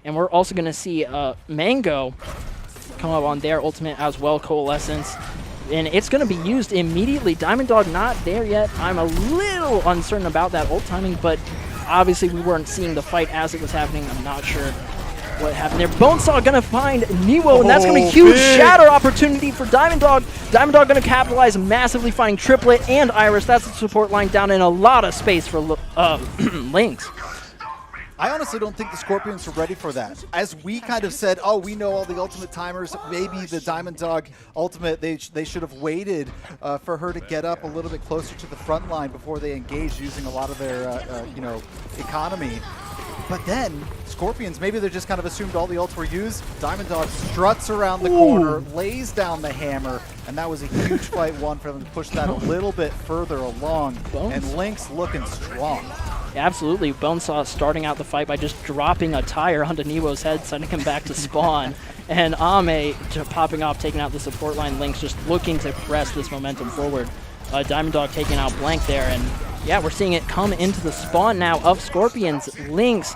And we're also going to see Mango come up on their ultimate as well, Coalescence. And it's going to be used immediately. Diamond Dog not there yet. I'm a little uncertain about that ult timing, but obviously we weren't seeing the fight as it was happening. I'm not sure what happened there. Bonesaw going to find Newo, and that's going to be huge shatter opportunity for Diamond Dog. Diamond Dog going to capitalize massively, finding Triplet and Iris. That's the support line down in a lot of space for Lynx. I honestly don't think the Scorpions were ready for that. As we kind of said, oh, we know all the ultimate timers. Maybe the Diamond Dog ultimate, they should have waited for her to get up a little bit closer to the front line before they engaged using a lot of their, economy. But then, Scorpions, maybe they just kind of assumed all the ults were used. Diamond Dog struts around the corner, lays down the hammer, and that was a huge fight one for them to push that a little bit further along. And Lynx looking strong. Yeah, absolutely. Bonesaw starting out the fight by just dropping a tire onto Newo's head, sending him back to spawn. And Ame popping off, taking out the support line. Lynx just looking to press this momentum forward. Diamond Dog taking out Blank there, and yeah, we're seeing it come into the spawn now of Scorpions. Lynx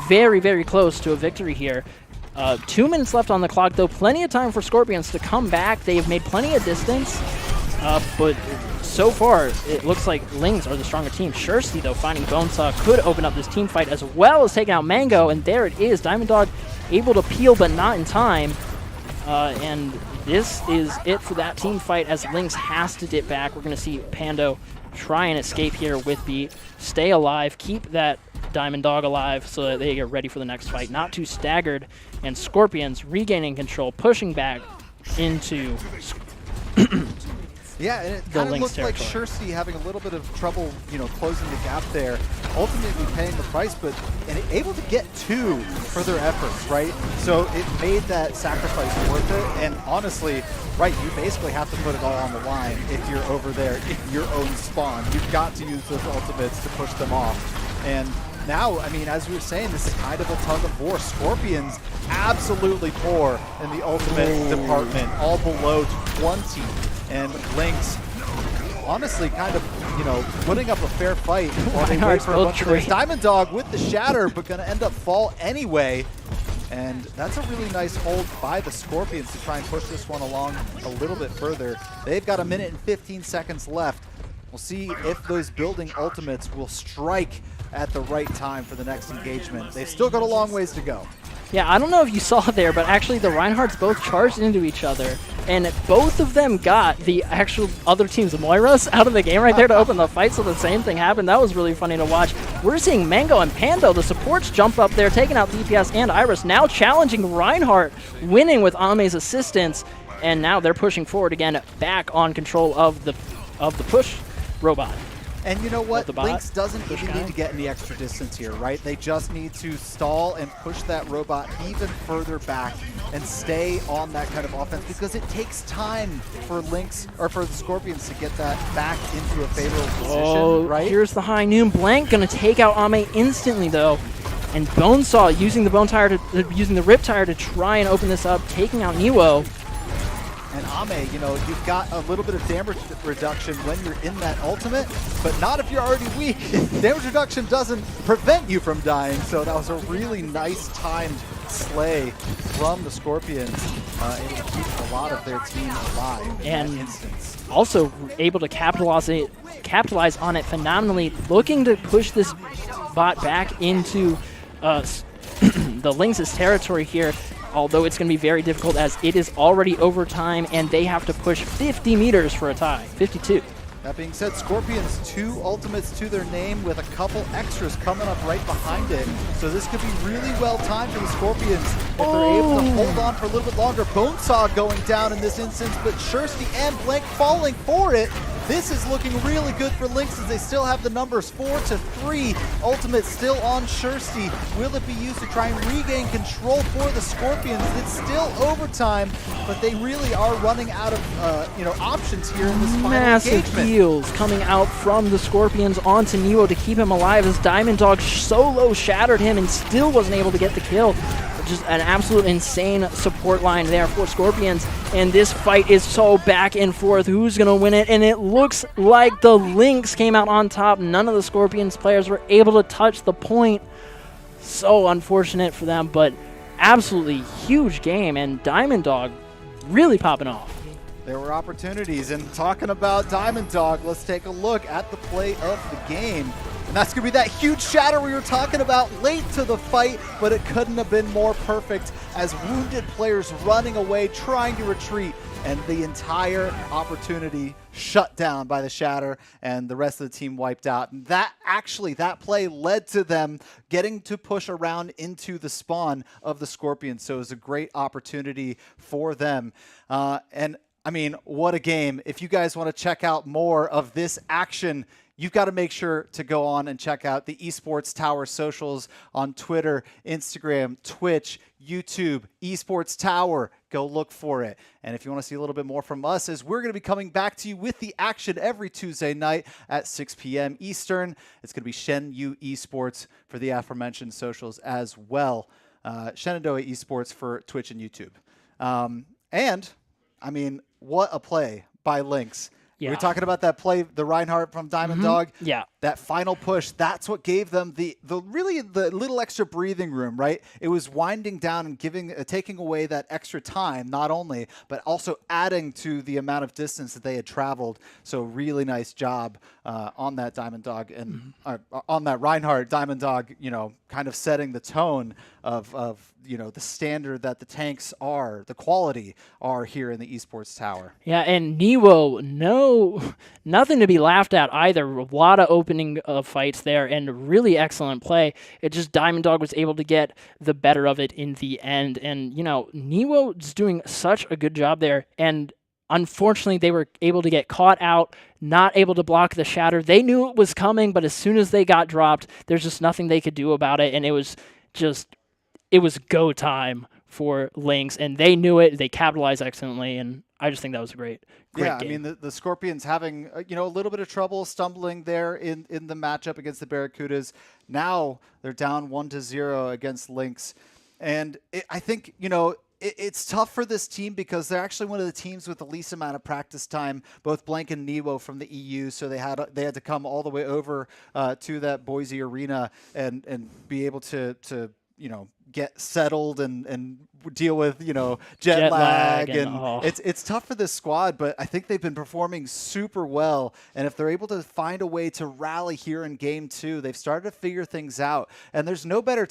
very, very close to a victory here. 2 minutes left on the clock, though. Plenty of time for Scorpions to come back. They have made plenty of distance, but so far it looks like Lings are the stronger team. Shursty, though, finding Bonesaw could open up this team fight as well as taking out Mango, and there it is. Diamond Dog able to peel, but not in time. And this is it for that team fight as Lings has to dip back. We're going to see Pando try and escape here with Beat, stay alive, keep that Diamond Dog alive so that they get ready for the next fight. Not too staggered, and Scorpions regaining control, pushing back into yeah, and it kind of looked like Shursty having a little bit of trouble, closing the gap there, ultimately paying the price, but able to get 2 for their efforts, right? So it made that sacrifice worth it, and honestly, right, you basically have to put it all on the line if you're over there in your own spawn. You've got to use those ultimates to push them off. And now, I mean, as we were saying, this is kind of a tug of war. Scorpions absolutely poor in the ultimate department, all below 20. And Lynx, honestly, kind of, putting up a fair fight while they wait for a bunch of theirs. Diamond Dog with the shatter, but going to end up fall anyway. And that's a really nice hold by the Scorpions to try and push this one along a little bit further. They've got 1 minute and 15 seconds left. We'll see if those building ultimates will strike at the right time for the next engagement. They've still got a long ways to go. Yeah, I don't know if you saw there, but actually the Reinhardts both charged into each other, and both of them got the actual other team's Moiras out of the game right there to open the fight, so the same thing happened. That was really funny to watch. We're seeing Mango and Pando, the supports, jump up there, taking out DPS and Iris, now challenging Reinhardt, winning with Ame's assistance, and now they're pushing forward again, back on control of the push robot. And you know what? Lynx doesn't even need to get any extra distance here, right? They just need to stall and push that robot even further back and stay on that kind of offense, because it takes time for Lynx, or for the Scorpions, to get that back into a favorable position, right? Here's the high noon. Blank gonna take out Ame instantly, though. And Bonesaw using the Riptire to try and open this up, taking out Niwo. And Ame, you've got a little bit of damage reduction when you're in that ultimate, but not if you're already weak. Damage reduction doesn't prevent you from dying, so that was a really nice timed slay from the Scorpions, able to keep a lot of their team alive in that instance. Also able to capitalize on it phenomenally, looking to push this bot back into the Lynx's territory here. Although it's going to be very difficult as it is already overtime and they have to push 50 meters for a tie, 52. That being said, Scorpions 2 ultimates to their name with a couple extras coming up right behind it. So this could be really well timed for the Scorpions if they're able to hold on for a little bit longer. Bonesaw going down in this instance, but Shursty and Blank falling for it. This is looking really good for Lynx as they still have the numbers 4-3. Ultimate still on Shursty. Will it be used to try and regain control for the Scorpions? It's still overtime, but they really are running out of options here in this final engagement. Massive heals coming out from the Scorpions onto Niwo to keep him alive as Diamond Dog solo shattered him and still wasn't able to get the kill. Just an absolute insane support line there for Scorpions, and this fight is so back and forth. Who's going to win it? And it looks like the Lynx came out on top. None of the Scorpions players were able to touch the point. So unfortunate for them, but absolutely huge game, and Diamond Dog really popping off. There were opportunities, and talking about Diamond Dog, let's take a look at the play of the game. And that's going to be that huge shatter we were talking about late to the fight, but it couldn't have been more perfect as wounded players running away, trying to retreat, and the entire opportunity shut down by the shatter, and the rest of the team wiped out. And that play led to them getting to push around into the spawn of the Scorpions, so it was a great opportunity for them. And I mean, what a game. If you guys want to check out more of this action, you've got to make sure to go on and check out the Esports Tower socials on Twitter, Instagram, Twitch, YouTube, Esports Tower. Go look for it. And if you want to see a little bit more from us, as we're going to be coming back to you with the action every Tuesday night at 6 p.m. Eastern. It's going to be Shenyu Esports for the aforementioned socials as well. Shenandoah Esports for Twitch and YouTube. And, I mean, what a play by Lynx. Yeah. We're talking about that play, the Reinhardt from Diamond Dog. Yeah. that final push, that's what gave them the little extra breathing room, right? It was winding down and taking away that extra time, not only, but also adding to the amount of distance that they had traveled. So really nice job on that Diamond Dog and on that Reinhardt Diamond Dog, kind of setting the tone of the standard that the tanks are, the quality are here in the Esports Tower. Yeah, and Niwo, nothing to be laughed at either. A lot of opening fights there and really excellent play. It just Diamond Dog was able to get the better of it in the end. And, Niwo is doing such a good job there. And unfortunately, they were able to get caught out, not able to block the shatter. They knew it was coming, but as soon as they got dropped, there's just nothing they could do about it. And it was go time for Lynx, and they knew it. They capitalized excellently, and I just think that was a great game. I mean, the Scorpions having a little bit of trouble stumbling there in the matchup against the Barracudas. Now they're down 1-0 against Lynx, and I think it's tough for this team because they're actually one of the teams with the least amount of practice time. Both Blank and Niwo from the EU, so they had to come all the way over to that Boise arena and be able to get settled and deal with jet lag and it's tough for this squad, but I think they've been performing super well, and if they're able to find a way to rally here in game 2, they've started to figure things out, and there's no better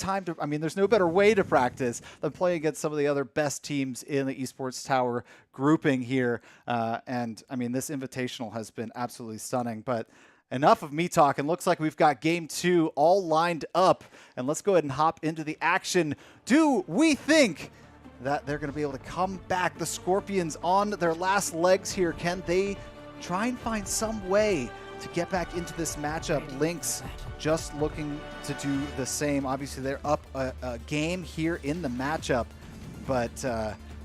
way to practice than playing against some of the other best teams in the Esports Tower grouping here, and I mean, this Invitational has been absolutely stunning. But enough of me talking. Looks like we've got game 2 all lined up, and let's go ahead and hop into the action. Do we think that they're going to be able to come back? The Scorpions on their last legs here. Can they try and find some way to get back into this matchup? Lynx just looking to do the same. Obviously, they're up a game here in the matchup, but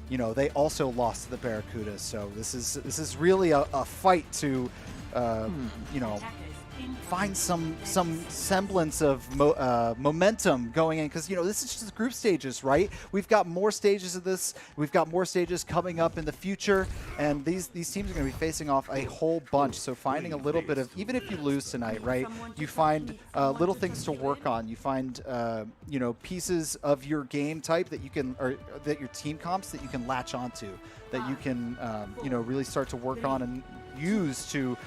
they also lost to the Barracudas. So this is really a fight to find some semblance of momentum going in, because this is just group stages, right? We've got more stages of this. We've got more stages coming up in the future, and these teams are going to be facing off a whole bunch. So finding a little bit of, even if you lose tonight, right, you find little things to work on. You find pieces of your game type that you can, or that your team comps that you can latch onto, that you can really start to work on and use to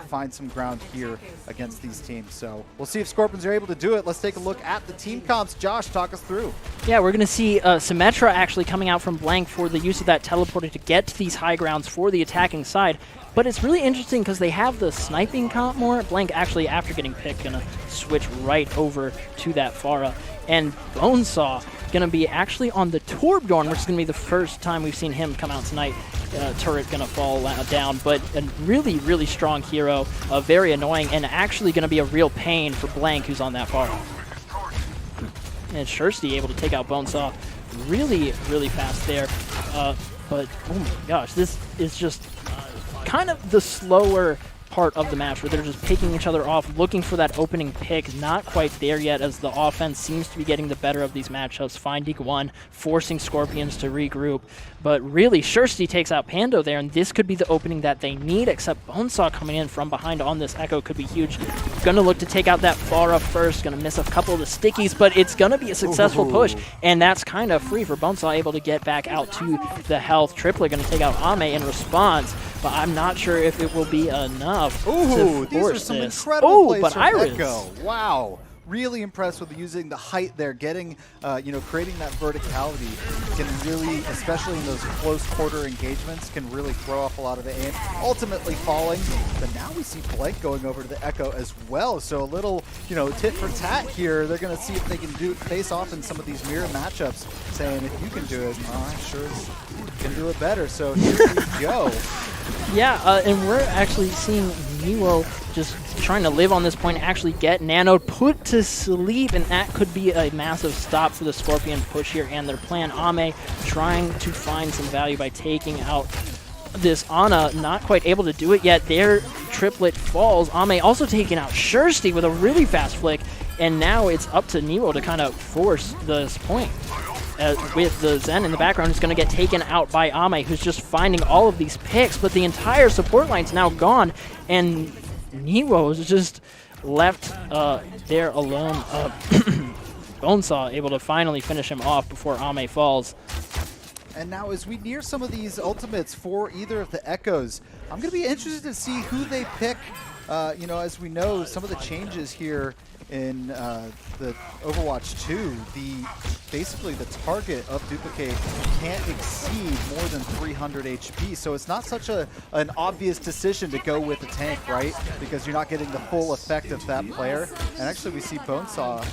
find some ground here against these teams. So we'll see if Scorpions are able to do it. Let's take a look at the team comps. Josh, talk us through. Yeah, we're going to see Symmetra actually coming out from Blank for the use of that teleporter to get to these high grounds for the attacking side. But it's really interesting because they have the sniping comp more. Blank actually, after getting picked, going to switch right over to that Pharah. And Bonesaw going to be actually on the Torbjorn, which is going to be the first time we've seen him come out tonight. Turret going to fall down, but a really, really strong hero, very annoying, and actually going to be a real pain for Blank, who's on that Pharah. And Shirsty able to take out Bonesaw really, really fast there. But, oh my gosh, this is just kind of the slower part of the match where they're just picking each other off, looking for that opening pick. Not quite there yet, as the offense seems to be getting the better of these matchups, finding one, forcing Scorpions to regroup. But really, Shirsty takes out Pando there, and this could be the opening that they need, except Bonesaw coming in from behind on this Echo could be huge. Gonna look to take out that Pharah first, gonna miss a couple of the stickies, but it's gonna be a successful push, and that's kind of free for Bonesaw, able to get back out to the health. Triplet gonna take out Ame in response, but I'm not sure if it will be enough to force these are some this. incredible plays but from Iris. Echo. Wow. Really impressed with using the height there, getting, creating that verticality can really, especially in those close quarter engagements, can really throw off a lot of the aim. Ultimately falling, but now we see Blank going over to the Echo as well. So a little, tit for tat here. They're going to see if they can face off in some of these mirror matchups, saying if you can do it, I sure can do it better. So here we go. Yeah, and we're actually seeing Niwo just trying to live on this point, actually get Nano put to sleep, and that could be a massive stop for the Scorpion push here and their plan. Ame trying to find some value by taking out this Ana, not quite able to do it yet. Their triplet falls. Ame also taking out Shirsty with a really fast flick, and now it's up to Niwo to kind of force this point. With the Zen in the background, is going to get taken out by Ame, who's just finding all of these picks, but the entire support line's now gone, and Niwo is just left there alone. Bonesaw able to finally finish him off before Ame falls. And now as we near some of these ultimates for either of the Echoes, I'm going to be interested to see who they pick. You know, as we know, some of the changes here in the Overwatch 2, basically the target of Duplicate can't exceed more than 300 HP. So it's not such an obvious decision to go with the tank, right? Because you're not getting the full effect of that player. And actually we see Bonesaw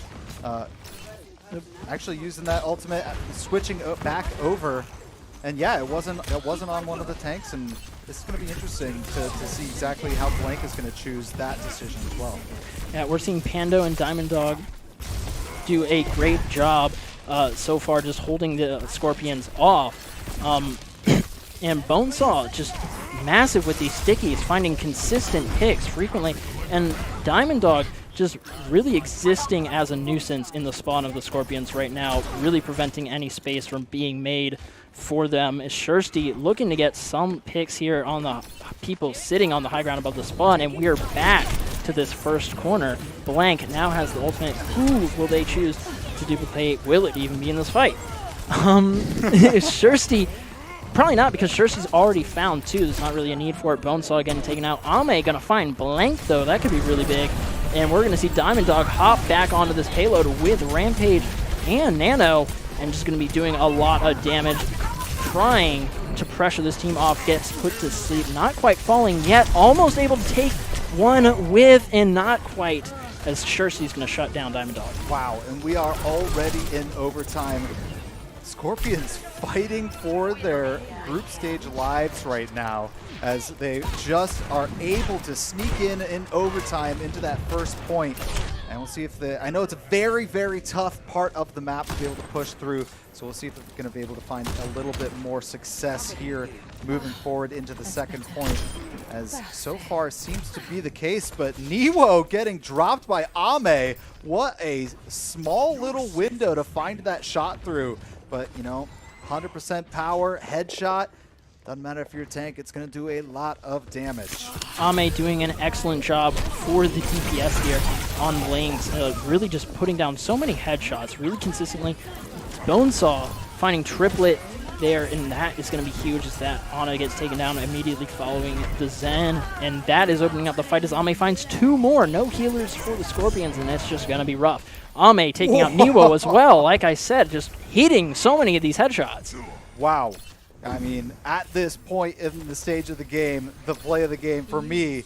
actually using that ultimate, switching back over. And yeah, it wasn't on one of the tanks, and this is going to be interesting to see exactly how Blank is going to choose that decision as well. Yeah, we're seeing Pando and Diamond Dog do a great job so far, just holding the Scorpions off. And Bonesaw just massive with these stickies, finding consistent picks frequently. And Diamond Dog just really existing as a nuisance in the spawn of the Scorpions right now, really preventing any space from being made for them. Is Shirsty looking to get some picks here on the people sitting on the high ground above the spawn, and we are back to this first corner. Blank now has the ultimate. Who will they choose to duplicate? Will it even be in this fight? Shirsty, probably not, because Shirsty's already found two. There's not really a need for it. Bonesaw getting taken out. Ame gonna find Blank though. That could be really big. And we're gonna see Diamond Dog hop back onto this payload with Rampage and Nano, and just gonna be doing a lot of damage, trying to pressure this team off. Gets put to sleep, not quite falling yet, almost able to take one with, and not quite, as Shirsty's gonna shut down Diamond Dog. Wow, and we are already in overtime. Scorpions fighting for their group stage lives right now, as they just are able to sneak in overtime into that first point. And we'll see if I know it's a very, very tough part of the map to be able to push through, so we'll see if they're going to be able to find a little bit more success here moving forward into the second point, as so far seems to be the case. But Niwo getting dropped by Ame. What a small little window to find that shot through. But, you know, 100% power, headshot. Doesn't matter if you're a tank, it's going to do a lot of damage. Ame doing an excellent job for the DPS here on lanes, really just putting down so many headshots, really consistently. Bonesaw finding triplet there, and that is going to be huge as that Ana gets taken down immediately following the Zen. And that is opening up the fight as Ame finds two more. No healers for the Scorpions, and that's just going to be rough. Ame taking out Niwo as well, like I said, just hitting so many of these headshots. Wow. I mean, at this point in the stage of the game, the play of the game for me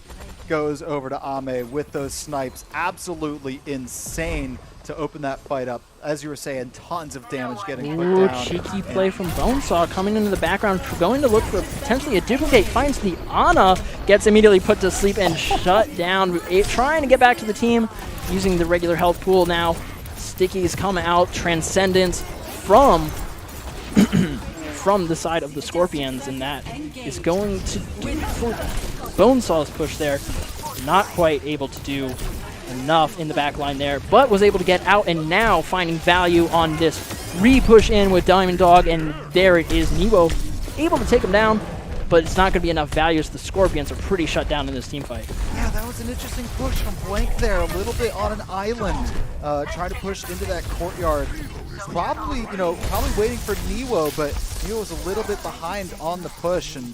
goes over to Ame with those snipes. Absolutely insane to open that fight up. As you were saying, tons of damage getting put down. Cheeky play from Bonesaw coming into the background, going to look for potentially a duplicate, finds the Ana, gets immediately put to sleep and shut down. Trying to get back to the team using the regular health pool now. Stickies come out, Transcendence from from the side of the Scorpions, and that is going to do for Bonesaw's push there. Not quite able to do enough in the back line there, but was able to get out, and now finding value on this re-push in with Diamond Dog, and there it is. Niwo able to take him down, but it's not going to be enough value as the Scorpions are pretty shut down in this team fight. Yeah, that was an interesting push from Blank there, a little bit on an island, trying to push into that courtyard. Probably, you know, waiting for Niwo, but Niwo was a little bit behind on the push, and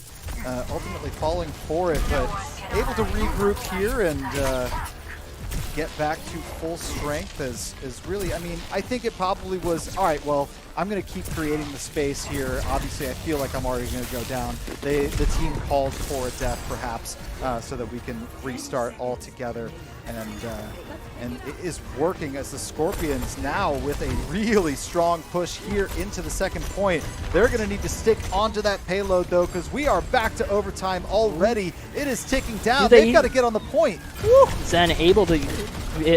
ultimately falling for it, but able to regroup here and get back to full strength is really, I mean, I think it probably was, all right, well, I'm going to keep creating the space here. Obviously, I feel like I'm already going to go down. The team called for a death, perhaps, so that we can restart all together. And it is working as the Scorpions now with a really strong push here into the second point. They're going to need to stick onto that payload, though, because we are back to overtime already. It is ticking down. They've got to get on the point. Woo! Zen able to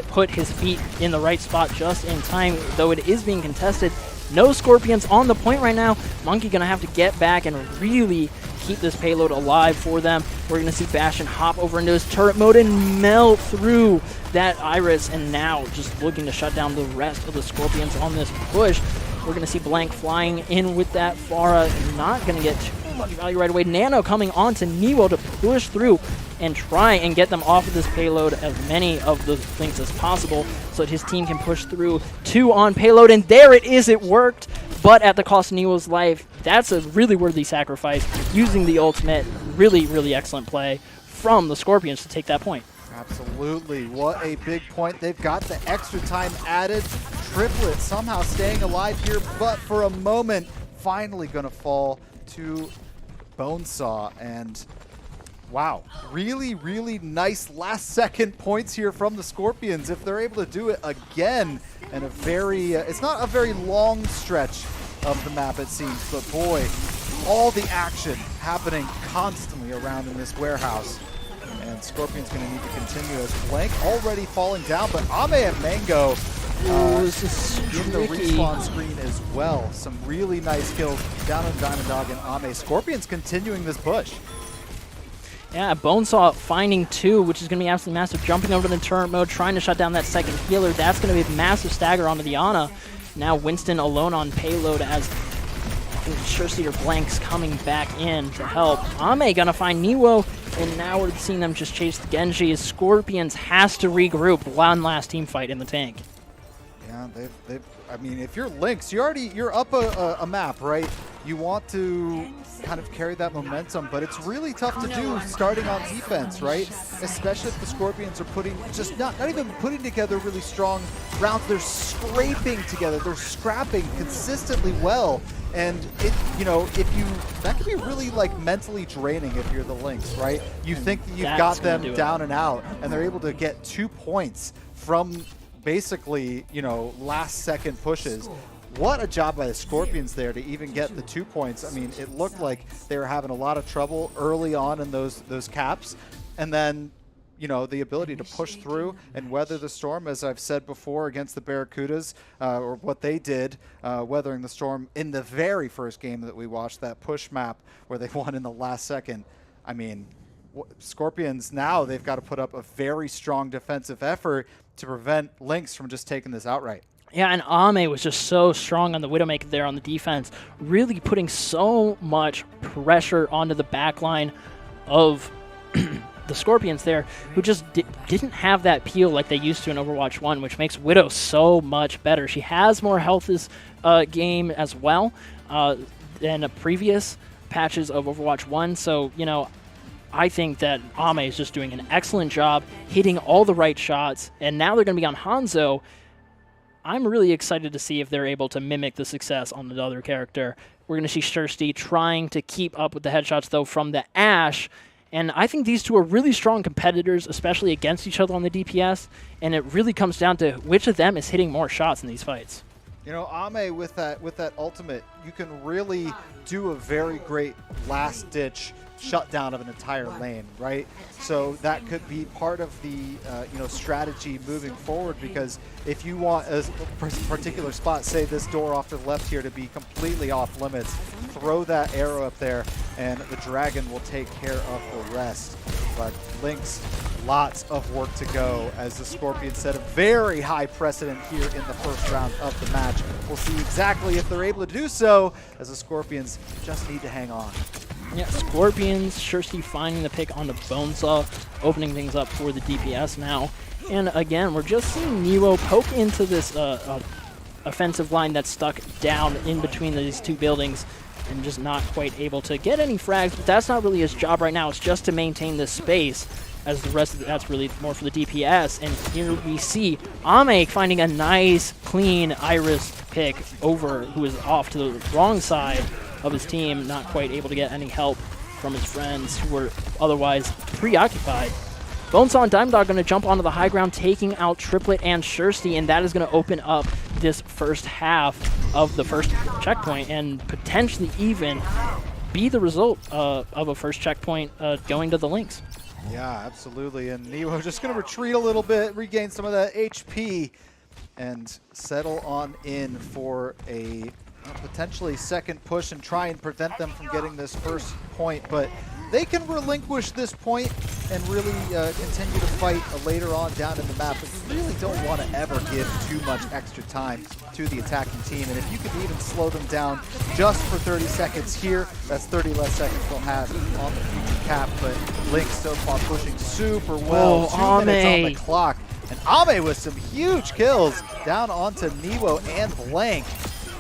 put his feet in the right spot just in time, though it is being contested. No Scorpions on the point right now. Monkey going to have to get back and really keep this payload alive for them. We're going to see Bastion hop over into his turret mode and melt through that Iris, and now just looking to shut down the rest of the Scorpions on this push. We're going to see Blank flying in with that Pharah. Not going to get much value right away. Nano coming on to Niwo to push through and try and get them off of this payload as many of the things as possible so that his team can push through. 2 on payload, and there it is. It worked, but at the cost of Niwo's life. That's a really worthy sacrifice. Using the ultimate, really, really excellent play from the Scorpions to take that point. Absolutely. What a big point. They've got the extra time added. Triplet somehow staying alive here, but for a moment, finally going to fall to Bonesaw. And wow, really, really nice last-second points here from the Scorpions. If they're able to do it again in a very, it's not a very long stretch of the map, it seems, but boy, all the action happening constantly around in this warehouse. And Scorpion's going to need to continue as Blank already falling down, but Ame and Mango this is in the tricky. respawn screen as well. Some really nice kills down on Diamond Dog and Ame. Scorpion's continuing this push. Yeah, Bonesaw finding 2, which is going to be absolutely massive. Jumping over to the turret mode, trying to shut down that second healer. That's going to be a massive stagger onto the Ana. Now Winston alone on payload as Sure Blanks coming back in to help. Ame going to find Niwo, and now we're seeing them just chase the Genji. Scorpions has to regroup. One last team fight in the tank. Yeah, they've I mean, if you're Lynx, you're up a map, right? You want to kind of carry that momentum, but it's really tough to do starting on defense, right? Especially if the Scorpions are putting, just not even putting together really strong rounds. They're scraping together. They're scrapping consistently well. And it, you know, that can be really like mentally draining if you're the Lynx, right? You think that you've got them down and out, and they're able to get 2 points from basically, you know, last second pushes. What a job by the Scorpions there to even get the 2 points. I mean, it looked like they were having a lot of trouble early on in those caps, and then, you know, the ability to push through and weather the storm, as I've said before, against the Barracudas, or what they did, weathering the storm in the very first game that we watched, that push map where they won in the last second. I mean, Scorpions now, they've got to put up a very strong defensive effort to prevent Lynx from just taking this outright. Yeah, and Ame was just so strong on the Widowmaker there on the defense, really putting so much pressure onto the backline of the Scorpions there, who just didn't have that peel like they used to in Overwatch 1, which makes Widow so much better. She has more health this game as well than previous patches of Overwatch 1, so, you know, I think that Ame is just doing an excellent job hitting all the right shots, and now they're going to be on Hanzo. I'm really excited to see if they're able to mimic the success on the other character. We're going to see Shirsty trying to keep up with the headshots, though, from the Ashe, and I think these two are really strong competitors, especially against each other on the DPS, and it really comes down to which of them is hitting more shots in these fights. You know, Ame with that ultimate, you can really do a very great last-ditch shutdown of an entire lane, right? So that could be part of the you know, strategy moving forward, because if you want a particular spot, say this door off to the left here, to be completely off limits, throw that arrow up there and the dragon will take care of the rest. But Lynx, lots of work to go, as the Scorpions set a very high precedent here in the first round of the match. We'll see exactly if they're able to do so, as the Scorpions just need to hang on. Yeah, Scorpions, Shirsty finding the pick on the Bonesaw, opening things up for the DPS now. And again, we're just seeing Niwo poke into this offensive line that's stuck down in between these two buildings and just not quite able to get any frags, but that's not really his job right now. It's just to maintain this space, as the rest of that's really more for the DPS. And here we see Ame finding a nice, clean Iris pick over, who is off to the wrong side of his team, not quite able to get any help from his friends who were otherwise preoccupied. Bonesaw and Diamond Dog going to jump onto the high ground, taking out Triplet and Shirsty, and that is going to open up this first half of the first checkpoint and potentially even be the result of a first checkpoint going to the Lynx. Yeah, absolutely. And Niwo just going to retreat a little bit, regain some of that HP, and settle on in for a potentially second push and try and prevent them from getting this first point. But they can relinquish this point and really continue to fight later on down in the map, but you really don't want to ever give too much extra time to the attacking team. And if you can even slow them down just for 30 seconds here, that's 30 less seconds they'll have on the future cap. But Link so far pushing super well. 2 minutes on the clock. And Ame with some huge kills down onto Niwo and Blank.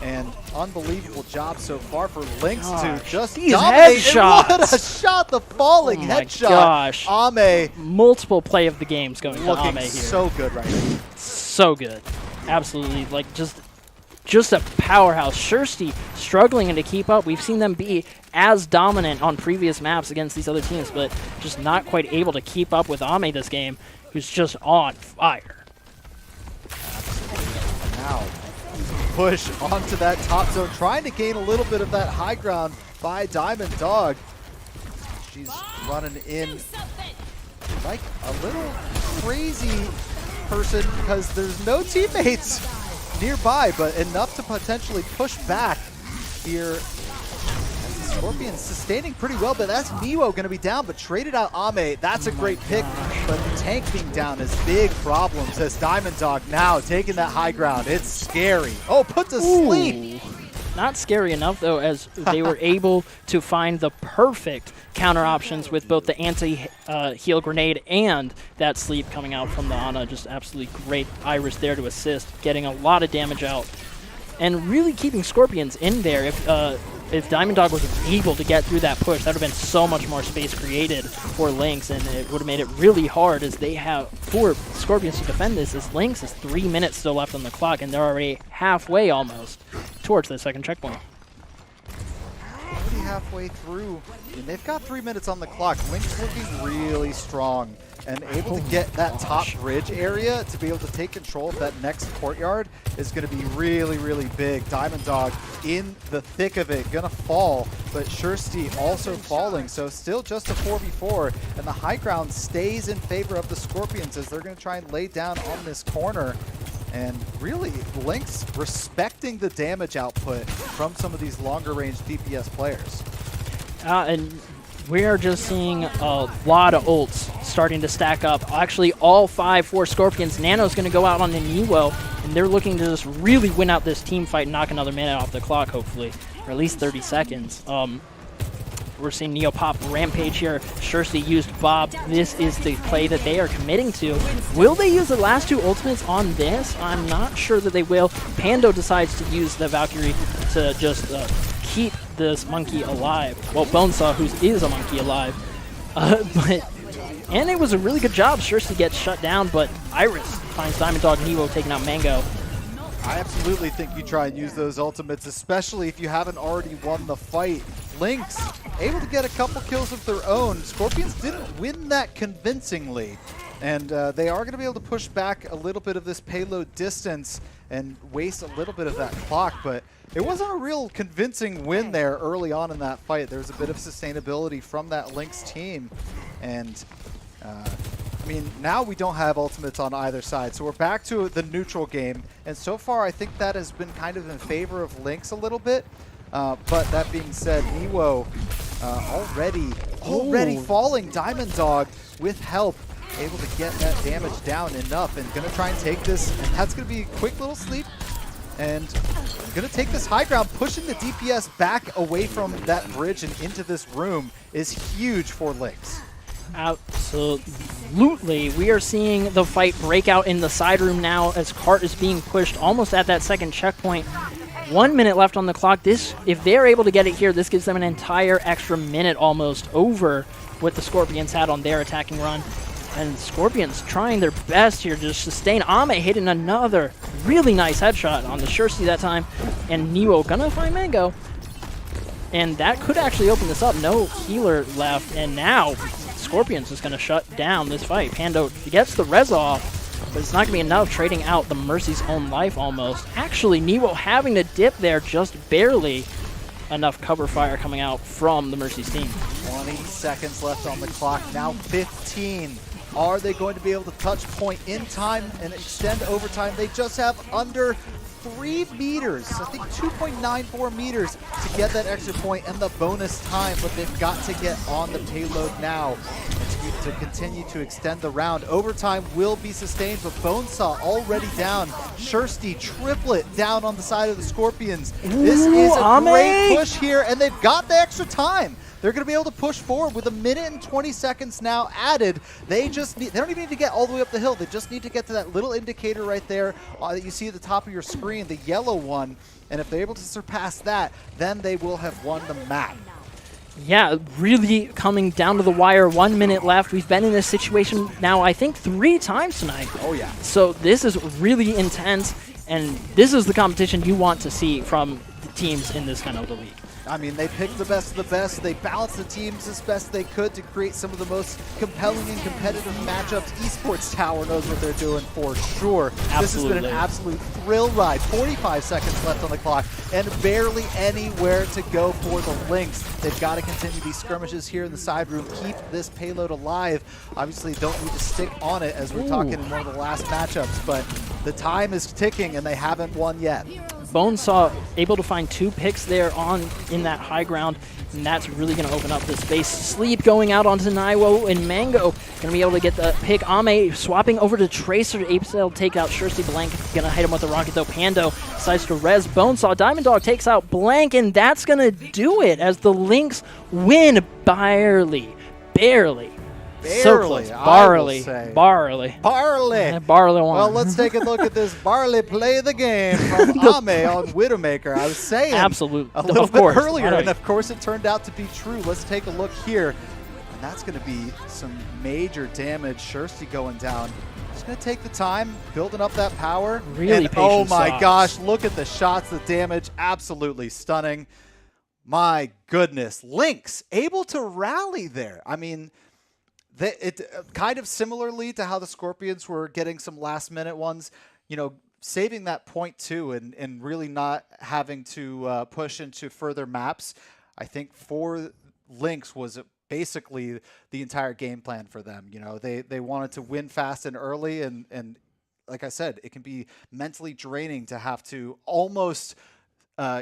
And unbelievable job so far for Lynx to just dominate. Headshots. And what a shot, the falling headshot. Gosh. Ame Multiple play of the games going to looking Ame here. so good right now. So good. Absolutely. Like just a powerhouse. Shursty struggling to keep up. We've seen them be as dominant on previous maps against these other teams, but just not quite able to keep up with Ame this game, who's just on fire. Now, push onto that top zone, trying to gain a little bit of that high ground by Diamond Dog. She's running in like a little crazy person because there's no teammates nearby, but enough to potentially push back here. Scorpions sustaining pretty well, but that's Niwo going to be down, but traded out Ame. That's a great pick, but Tank being down is big problem, says Diamond Dog now taking that high ground. It's scary. Oh, put to sleep. Not scary enough, though, as they were able to find the perfect counter options with both the anti-heal grenade and that sleep coming out from the Ana. Just absolutely great. Iris there to assist, getting a lot of damage out, and really keeping Scorpions in there. If Diamond Dog was able to get through that push, that would have been so much more space created for Lynx, and it would have made it really hard as they have for Scorpions to defend this, as Lynx is 3 minutes still left on the clock, and they're already halfway almost towards the second checkpoint. Already halfway through, and they've got 3 minutes on the clock. Lynx looking really strong and able to get that top bridge area to be able to take control of that next courtyard is going to be really, really big. Diamond Dog in the thick of it, gonna fall, but Shursty also falling, so still just a 4v4, and the high ground stays in favor of the Scorpions as they're going to try and lay down on this corner. And really, Lynx respecting the damage output from some of these longer range DPS players. And we are just seeing a lot of ults starting to stack up. Actually, all 5 for Scorpions. Nano's going to go out on the Niwo, and they're looking to just really win out this team fight and knock another minute off the clock, hopefully, or at least 30 seconds. We're seeing Neo pop Rampage here. Shursty used Bob. This is the play that they are committing to. Will they use the last 2 ultimates on this? I'm not sure that they will. Pando decides to use the Valkyrie to just keep this monkey alive. Well, Bonesaw, who is a monkey, alive. And it was a really good job. Shursty gets shut down, but Iris finds Diamond Dog Niwo taking out Mango. I absolutely think you try and use those ultimates, especially if you haven't already won the fight. Lynx able to get a couple kills of their own. Scorpions didn't win that convincingly, and they are going to be able to push back a little bit of this payload distance and waste a little bit of that clock, but it wasn't a real convincing win there early on in that fight. There was a bit of sustainability from that Lynx team, and I mean, now we don't have ultimates on either side, so we're back to the neutral game, and so far I think that has been kind of in favor of Lynx a little bit. But that being said, Niwo already falling. Diamond Dog with help, able to get that damage down enough, and gonna try and take this, and that's gonna be a quick little sleep, and gonna take this high ground. Pushing the DPS back away from that bridge and into this room is huge for Lynx. Absolutely. We are seeing the fight break out in the side room now as Cart is being pushed almost at that second checkpoint. 1 minute left on the clock. If they're able to get it here, this gives them an entire extra minute almost over what the Scorpions had on their attacking run. And Scorpions trying their best here to sustain. Ame hitting another really nice headshot on the Shursty that time. And Niwo gonna find Mango. And that could actually open this up. No healer left. And now Scorpions is gonna shut down this fight. Pando gets the res off, but it's not going to be enough, trading out the Mercy's own life almost. Actually, Niwo having to dip there, just barely enough cover fire coming out from the Mercy's team. 20 seconds left on the clock, now 15. Are they going to be able to touch point in time and extend overtime? They just have under 3 meters, I think 2.94 meters to get that extra point and the bonus time, but they've got to get on the payload now to continue to extend the round. Overtime will be sustained, but Bonesaw already down. Shursty triplet down on the side of the Scorpions. This is a great push here, and they've got the extra time. They're going to be able to push forward with 1 minute and 20 seconds now added. They don't even need to get all the way up the hill. They just need to get to that little indicator right there that you see at the top of your screen, the yellow one. And if they're able to surpass that, then they will have won the map. Yeah, really coming down to the wire. 1 minute left. We've been in this situation now, I think, 3 times tonight. Oh, yeah. So this is really intense, and this is the competition you want to see from the teams in this kind of the league. I mean, they picked the best of the best. They balanced the teams as best they could to create some of the most compelling and competitive matchups. Esports Tower knows what they're doing for sure. Absolutely. This has been an absolute thrill ride. 45 seconds left on the clock and barely anywhere to go for the Lynx. They've got to continue these skirmishes here in the side room, keep this payload alive. Obviously, don't need to stick on it as we're talking in one of the last matchups, but the time is ticking and they haven't won yet. Bonesaw able to find 2 picks there in that high ground, and that's really going to open up the space. Sleep going out onto Naiwo, and Mango going to be able to get the pick. Ame swapping over to Tracer to Apesale take out Shursty. Blank going to hit him with the rocket though. Pando decides to res Bonesaw. Diamond Dog takes out Blank, and that's going to do it as the Lynx win barely. So close. Barley. Barley won. Well, let's take a look at this Barley play the game from Ame on Widowmaker. I was saying Absolutely. a little of bit course. earlier, Right. and of course it turned out to be true. Let's take a look here. And that's going to be some major damage. Shursty going down. Just going to take the time, building up that power. Really and oh my patient gosh, look at the shots, the damage. Absolutely stunning. My goodness. Lynx able to rally there. I mean, kind of similarly to how the Scorpions were getting some last-minute ones, you know, saving that point too and really not having to push into further maps. I think for Lynx was basically the entire game plan for them. You know, they wanted to win fast and early, and like I said, it can be mentally draining to have to almost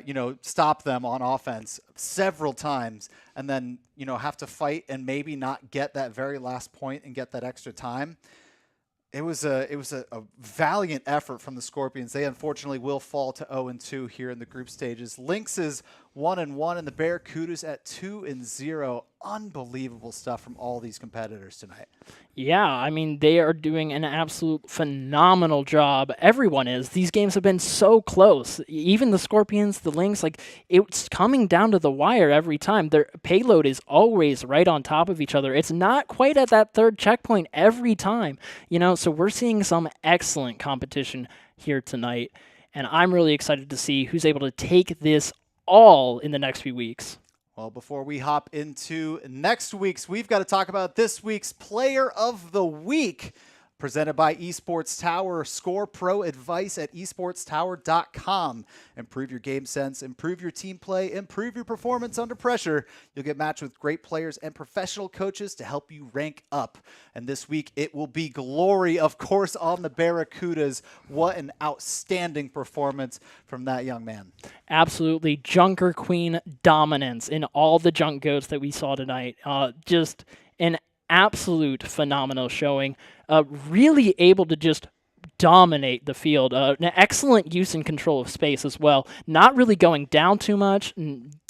you know, stop them on offense several times and then, you know, have to fight and maybe not get that very last point and get that extra time. It was a valiant effort from the Scorpions. They unfortunately will fall to 0-2 here in the group stages. Lynx is 1-1 and the Barracudas at 2-0. Unbelievable stuff from all these competitors tonight. Yeah, I mean, they are doing an absolute phenomenal job. Everyone is. These games have been so close. Even the Scorpions, the Lynx, like, it's coming down to the wire every time. Their payload is always right on top of each other. It's not quite at that third checkpoint every time, you know, so we're seeing some excellent competition here tonight, and I'm really excited to see who's able to take this all in the next few weeks. Well, before we hop into next week's, we've got to talk about this week's Player of the Week, presented by Esports Tower. Score pro advice at esportstower.com. Improve your game sense, improve your team play, improve your performance under pressure. You'll get matched with great players and professional coaches to help you rank up. And this week, it will be Glory, of course, on the Barracudas. What an outstanding performance from that young man. Absolutely. Junker Queen dominance in all the junk goats that we saw tonight. Just an absolute phenomenal showing. Really able to just dominate the field. An excellent use and control of space as well. Not really going down too much,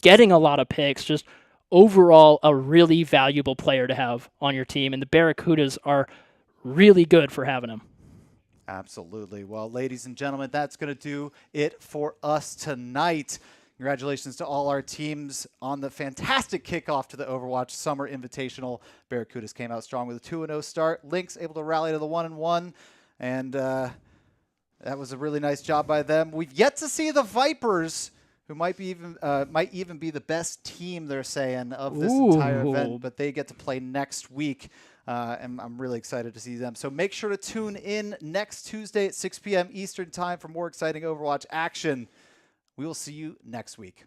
getting a lot of picks. Just overall a really valuable player to have on your team. And the Barracudas are really good for having him. Absolutely. Well, ladies and gentlemen, that's going to do it for us tonight. Congratulations to all our teams on the fantastic kickoff to the Overwatch Summer Invitational. Barracudas came out strong with a 2-0 start. Lynx able to rally to the 1-1, and that was a really nice job by them. We've yet to see the Vipers, who might even be the best team, they're saying, of this entire event, but they get to play next week. And I'm really excited to see them. So make sure to tune in next Tuesday at 6 p.m. Eastern Time for more exciting Overwatch action. We will see you next week.